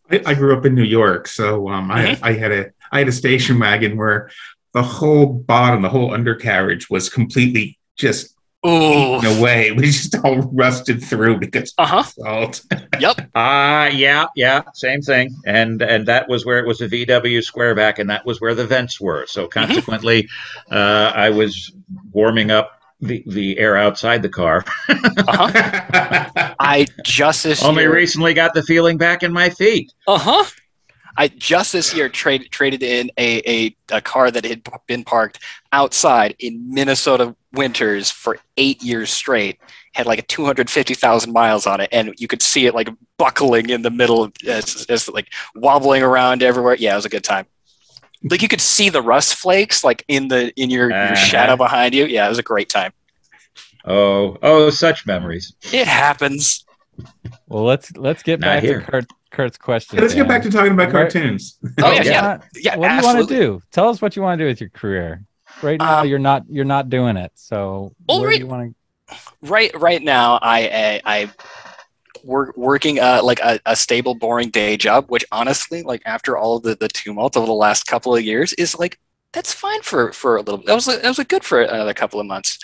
I grew up in New York, so I had a station wagon where the whole bottom, the whole undercarriage was completely just eaten away. It was just all rusted through because of salt. Yep. Yeah, same thing. And that was where it was a VW square back, and that was where the vents were. So consequently, I was warming up the air outside the car. I just this only year recently got the feeling back in my feet. I just this year traded in a car that had been parked outside in Minnesota winters for 8 years straight. Had like 250,000 miles on it, and you could see it like buckling in the middle, as like wobbling around everywhere. Yeah, it was a good time. Like you could see the rust flakes like in your shadow behind you. Yeah, it was a great time. Oh, such memories. It happens. Well, let's get Not back here. to Kurt's question. Let's get Dan. back to talking about cartoons. Oh What do you yeah. want- Yeah, What do you want absolutely. to do? Tell us what you want to do with your career. Right now, you're not doing it. So where do you want to? Right now, I working like a stable, boring day job, which honestly, like after all of the tumult over the last couple of years, is like that's fine for a little. That was a good for another couple of months.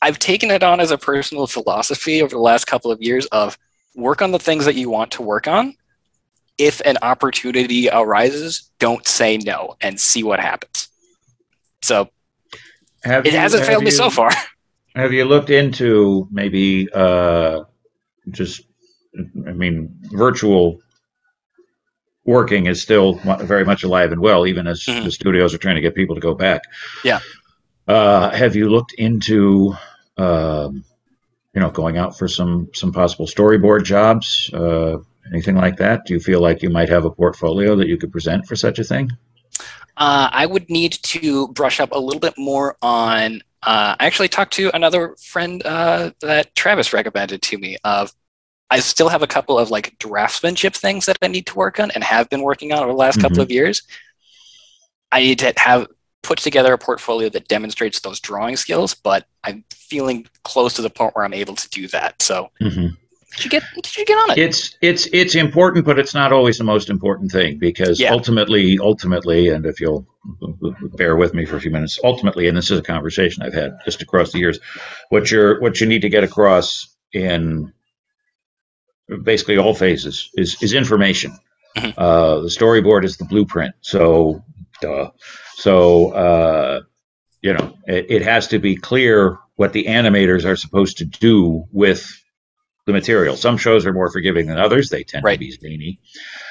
I've taken it on as a personal philosophy over the last couple of years of work on the things that you want to work on. If an opportunity arises, don't say no and see what happens. So it hasn't failed me so far. Have you looked into maybe virtual working is still very much alive and well, even as the studios are trying to get people to go back. Yeah. Have you looked into, going out for some possible storyboard jobs, anything like that? Do you feel like you might have a portfolio that you could present for such a thing? I would need to brush up a little bit more on. I actually talked to another friend that Travis recommended to me. I still have a couple of like draftsmanship things that I need to work on and have been working on over the last couple of years. I need to have put together a portfolio that demonstrates those drawing skills, but I'm feeling close to the point where I'm able to do that. So. Did you get on it? It's important, but it's not always the most important thing, because ultimately, and if you'll bear with me for a few minutes, ultimately, and this is a conversation I've had just across the years, what you need to get across in basically all phases is information. The storyboard is the blueprint, so it has to be clear what the animators are supposed to do with the material. Some shows are more forgiving than others. They tend to be zany.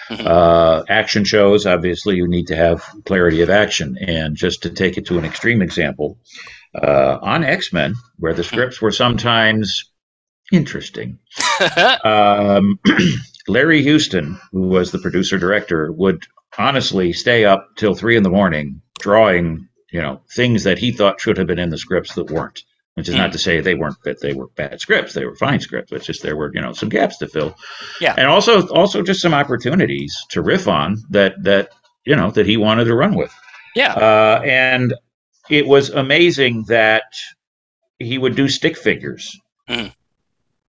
Action shows, obviously, you need to have clarity of action. And just to take it to an extreme example, on X-Men, where the scripts were sometimes interesting, Larry Houston, who was the producer-director, would honestly stay up till 3 a.m. drawing, things that he thought should have been in the scripts that weren't. Which is not to say they were bad scripts. They were fine scripts. It's just there were, some gaps to fill. Yeah. And also just some opportunities to riff on that he wanted to run with. Yeah. And it was amazing that he would do stick figures.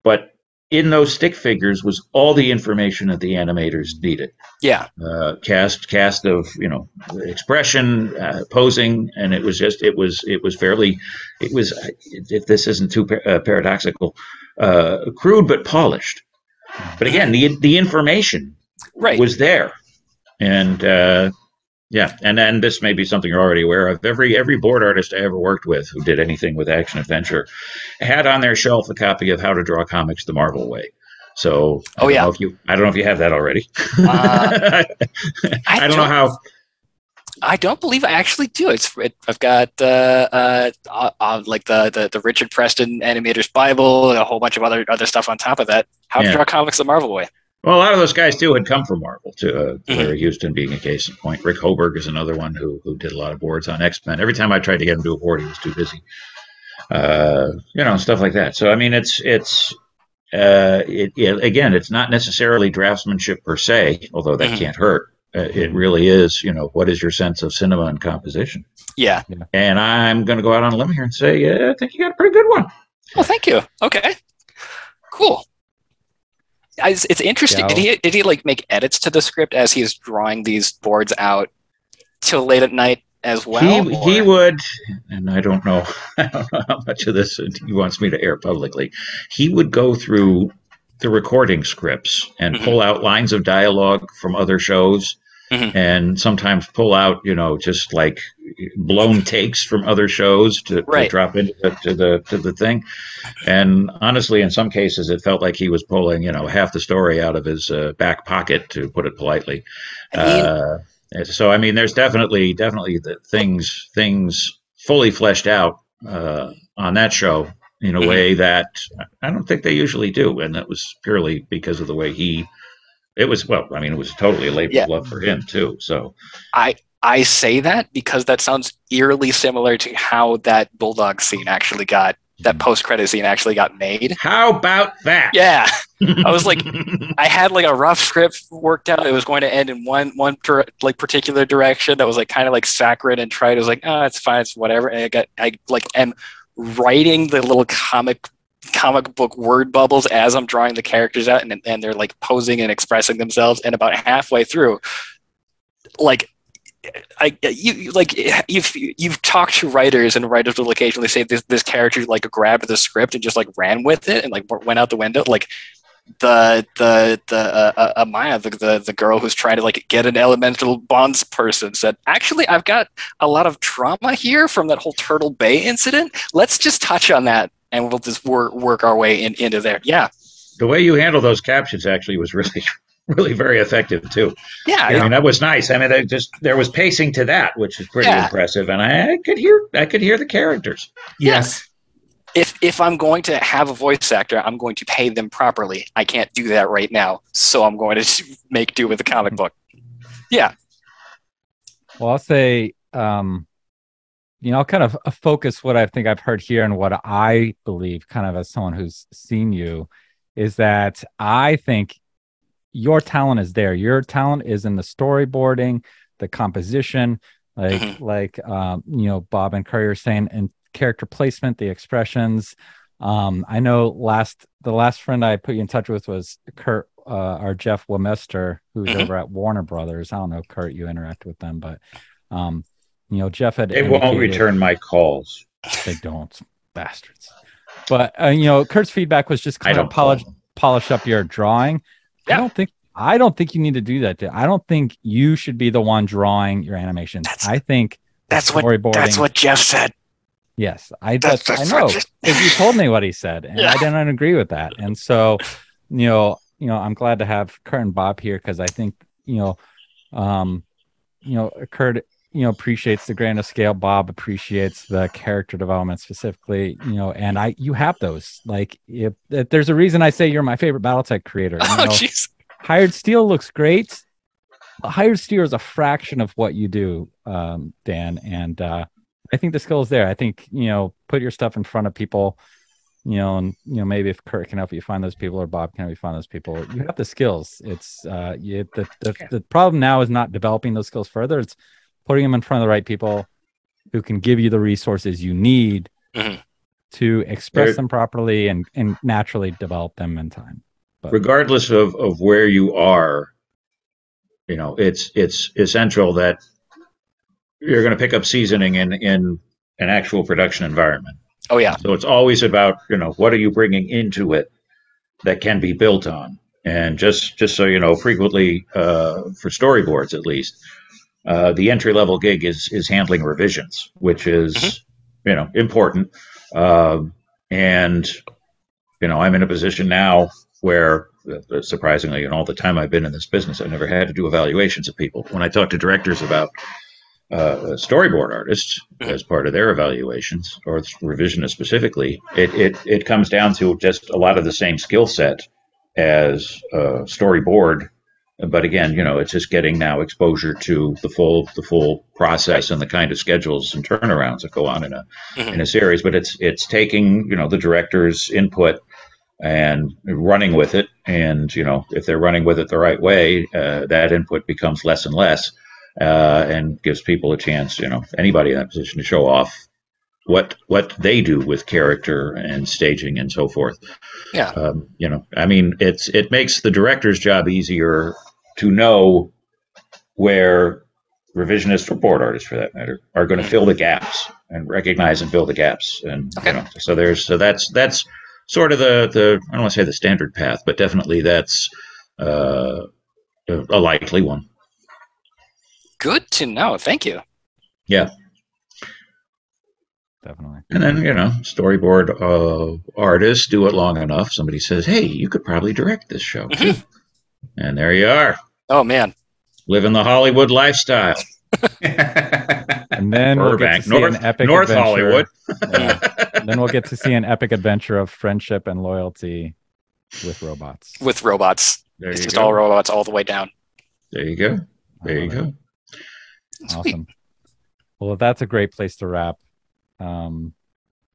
But in those stick figures was all the information that the animators needed. Yeah. Cast of, expression, posing, and it was fairly, if this isn't too paradoxical, crude but polished. But again, the information was there. And and then this may be something you're already aware of. Every board artist I ever worked with who did anything with action adventure had on their shelf a copy of How to Draw Comics the Marvel Way. So I don't know if you have that already. I don't know how. I don't believe I actually do. I've got like the Richard Preston Animator's Bible and a whole bunch of other stuff on top of that. How to Draw Comics the Marvel Way. Well, a lot of those guys, too, had come from Marvel, too. Larry Houston being a case in point. Rick Hoberg is another one who did a lot of boards on X-Men. Every time I tried to get him to do a board, he was too busy. Stuff like that. So, I mean, again, it's not necessarily draftsmanship per se, although that can't hurt. It really is, what is your sense of cinema and composition? Yeah. And I'm going to go out on a limb here and say, I think you got a pretty good one. Well, thank you. Okay. Cool. It's interesting. Yeah. Did he like make edits to the script as he's drawing these boards out till late at night as well? He would, and I don't know how much of this he wants me to air publicly. He would go through the recording scripts and pull out lines of dialogue from other shows, and sometimes pull out, just like blown takes from other shows to drop into the thing. And honestly, in some cases, it felt like he was pulling, half the story out of his back pocket, to put it politely. So, I mean, there's definitely the things fully fleshed out on that show in a way that I don't think they usually do. And that was purely because of the way it was totally a labor of love for him too. So I say that because that sounds eerily similar to how that Bulldogs scene actually got, that post-credit scene actually got made. How about that? Yeah. I was like, I had like a rough script worked out. It was going to end in one particular direction that was like kind of like saccharine and trite. I was like, oh, it's fine, it's whatever. And I am writing the little comic book word bubbles as I'm drawing the characters out, and they're like posing and expressing themselves. And about halfway through, like you've talked to writers, and writers will occasionally say this character like grabbed the script and just like ran with it and like went out the window. Like Amaya, the girl who's trying to like get an elemental bonds person, said, actually, I've got a lot of trauma here from that whole Turtle Bay incident. Let's just touch on that, and we'll just work our way into there. Yeah. The way you handle those captions actually was really very effective too. Yeah, I mean, that was nice. I mean, there was pacing to that, which is pretty impressive, and I could hear the characters. Yes. If I'm going to have a voice actor, I'm going to pay them properly. I can't do that right now, so I'm going to make do with the comic book. Yeah. Well, I'll say, I'll kind of focus what I think I've heard here and what I believe, kind of as someone who's seen you, is that I think your talent is there. Your talent is in the storyboarding, the composition, like Bob and Curry are saying, and character placement, the expressions. I know the last friend I put you in touch with was Kurt, or Jeff Wemester, who's over at Warner Brothers. I don't know, Kurt, you interact with them, but Jeff had. They won't return my calls. They don't, bastards. But Kurt's feedback was just kind of polish up your drawing. Yeah. I don't think you need to do that. I don't think you should be the one drawing your animations. I think that's what Jeff said. Yes, I know, because you told me what he said, and I didn't agree with that. And so, I'm glad to have Kurt and Bob here, because I think, Kurt, appreciates the grander scale. Bob appreciates the character development specifically, and you have those. Like, if there's a reason I say you're my favorite BattleTech creator. Jeez. Hired Steel looks great. Hired Steel is a fraction of what you do, Dan, and I think the skill is there. I think, put your stuff in front of people, and, maybe if Kurt can help you find those people, or Bob can help you find those people, you have the skills. It's the problem now is not developing those skills further. It's putting them in front of the right people who can give you the resources you need to express them properly and naturally develop them in time. But regardless of where you are, it's essential that you're going to pick up seasoning in an actual production environment. Oh yeah. So it's always about, what are you bringing into it that can be built on? And just so frequently, for storyboards at least, the entry level gig is handling revisions, which is important. And I'm in a position now where, surprisingly, in all the time I've been in this business, I've never had to do evaluations of people. When I talk to directors about storyboard artists as part of their evaluations, or revisionists specifically, it comes down to just a lot of the same skill set as storyboard. But again, it's just getting now exposure to the full process and the kind of schedules and turnarounds that go on in a series. But it's taking the director's input and running with it. And if they're running with it the right way, that input becomes less and less, and gives people a chance, anybody in that position, to show off what they do with character and staging and so forth. Yeah. I mean, it makes the director's job easier to know where revisionists, or board artists for that matter, are going to fill the gaps and recognize and fill the gaps. And so that's sort of the I don't want to say the standard path, but definitely that's a likely one. Good to know. Thank you. Yeah. Definitely. And then, storyboard artists do it long enough. Somebody says, hey, you could probably direct this show. And there you are. Oh, man. Living the Hollywood lifestyle. And then we'll get to see an epic North adventure. Hollywood. Then we'll get to see an epic adventure of friendship and loyalty with robots. With robots. It's just all robots all the way down. There you go. There you go. Awesome. Well, that's a great place to wrap.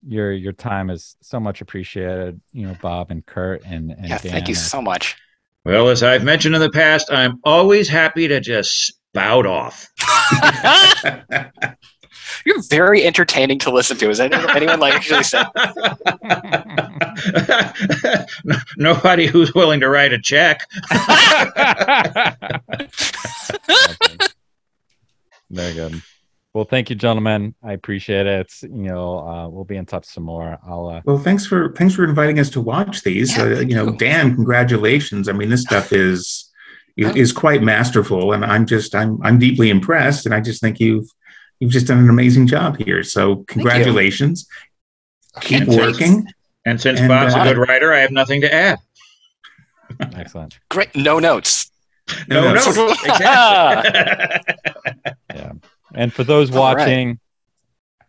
Your time is so much appreciated, Bob and Kurt and Dan. Thank you so much. Well, as I've mentioned in the past, I'm always happy to just spout off. You're very entertaining to listen to. Is anyone actually said? Nobody who's willing to write a check. Very good. Well, thank you, gentlemen. I appreciate it. We'll be in touch some more. Well, thanks for inviting us to watch these. Yeah, Dan, congratulations. I mean, this stuff is quite masterful, and I'm deeply impressed. And I just think you've just done an amazing job here. So congratulations. Keep working. And since Bob's a good writer, I have nothing to add. Excellent. Great. No notes. No notes. Exactly. Yeah. And for those watching,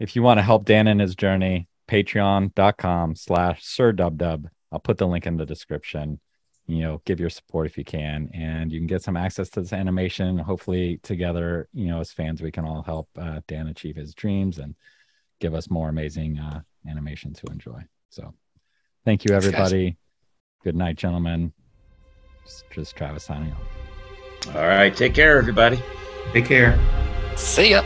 if you want to help Dan in his journey, patreon.com/sirdubdub. I'll put the link in the description. Give your support if you can, and you can get some access to this animation. Hopefully together, as fans, we can all help Dan achieve his dreams and give us more amazing animation to enjoy. So thank you, everybody. Good night, gentlemen. Just Travis signing off. All right. Take care, everybody. Take care. See ya.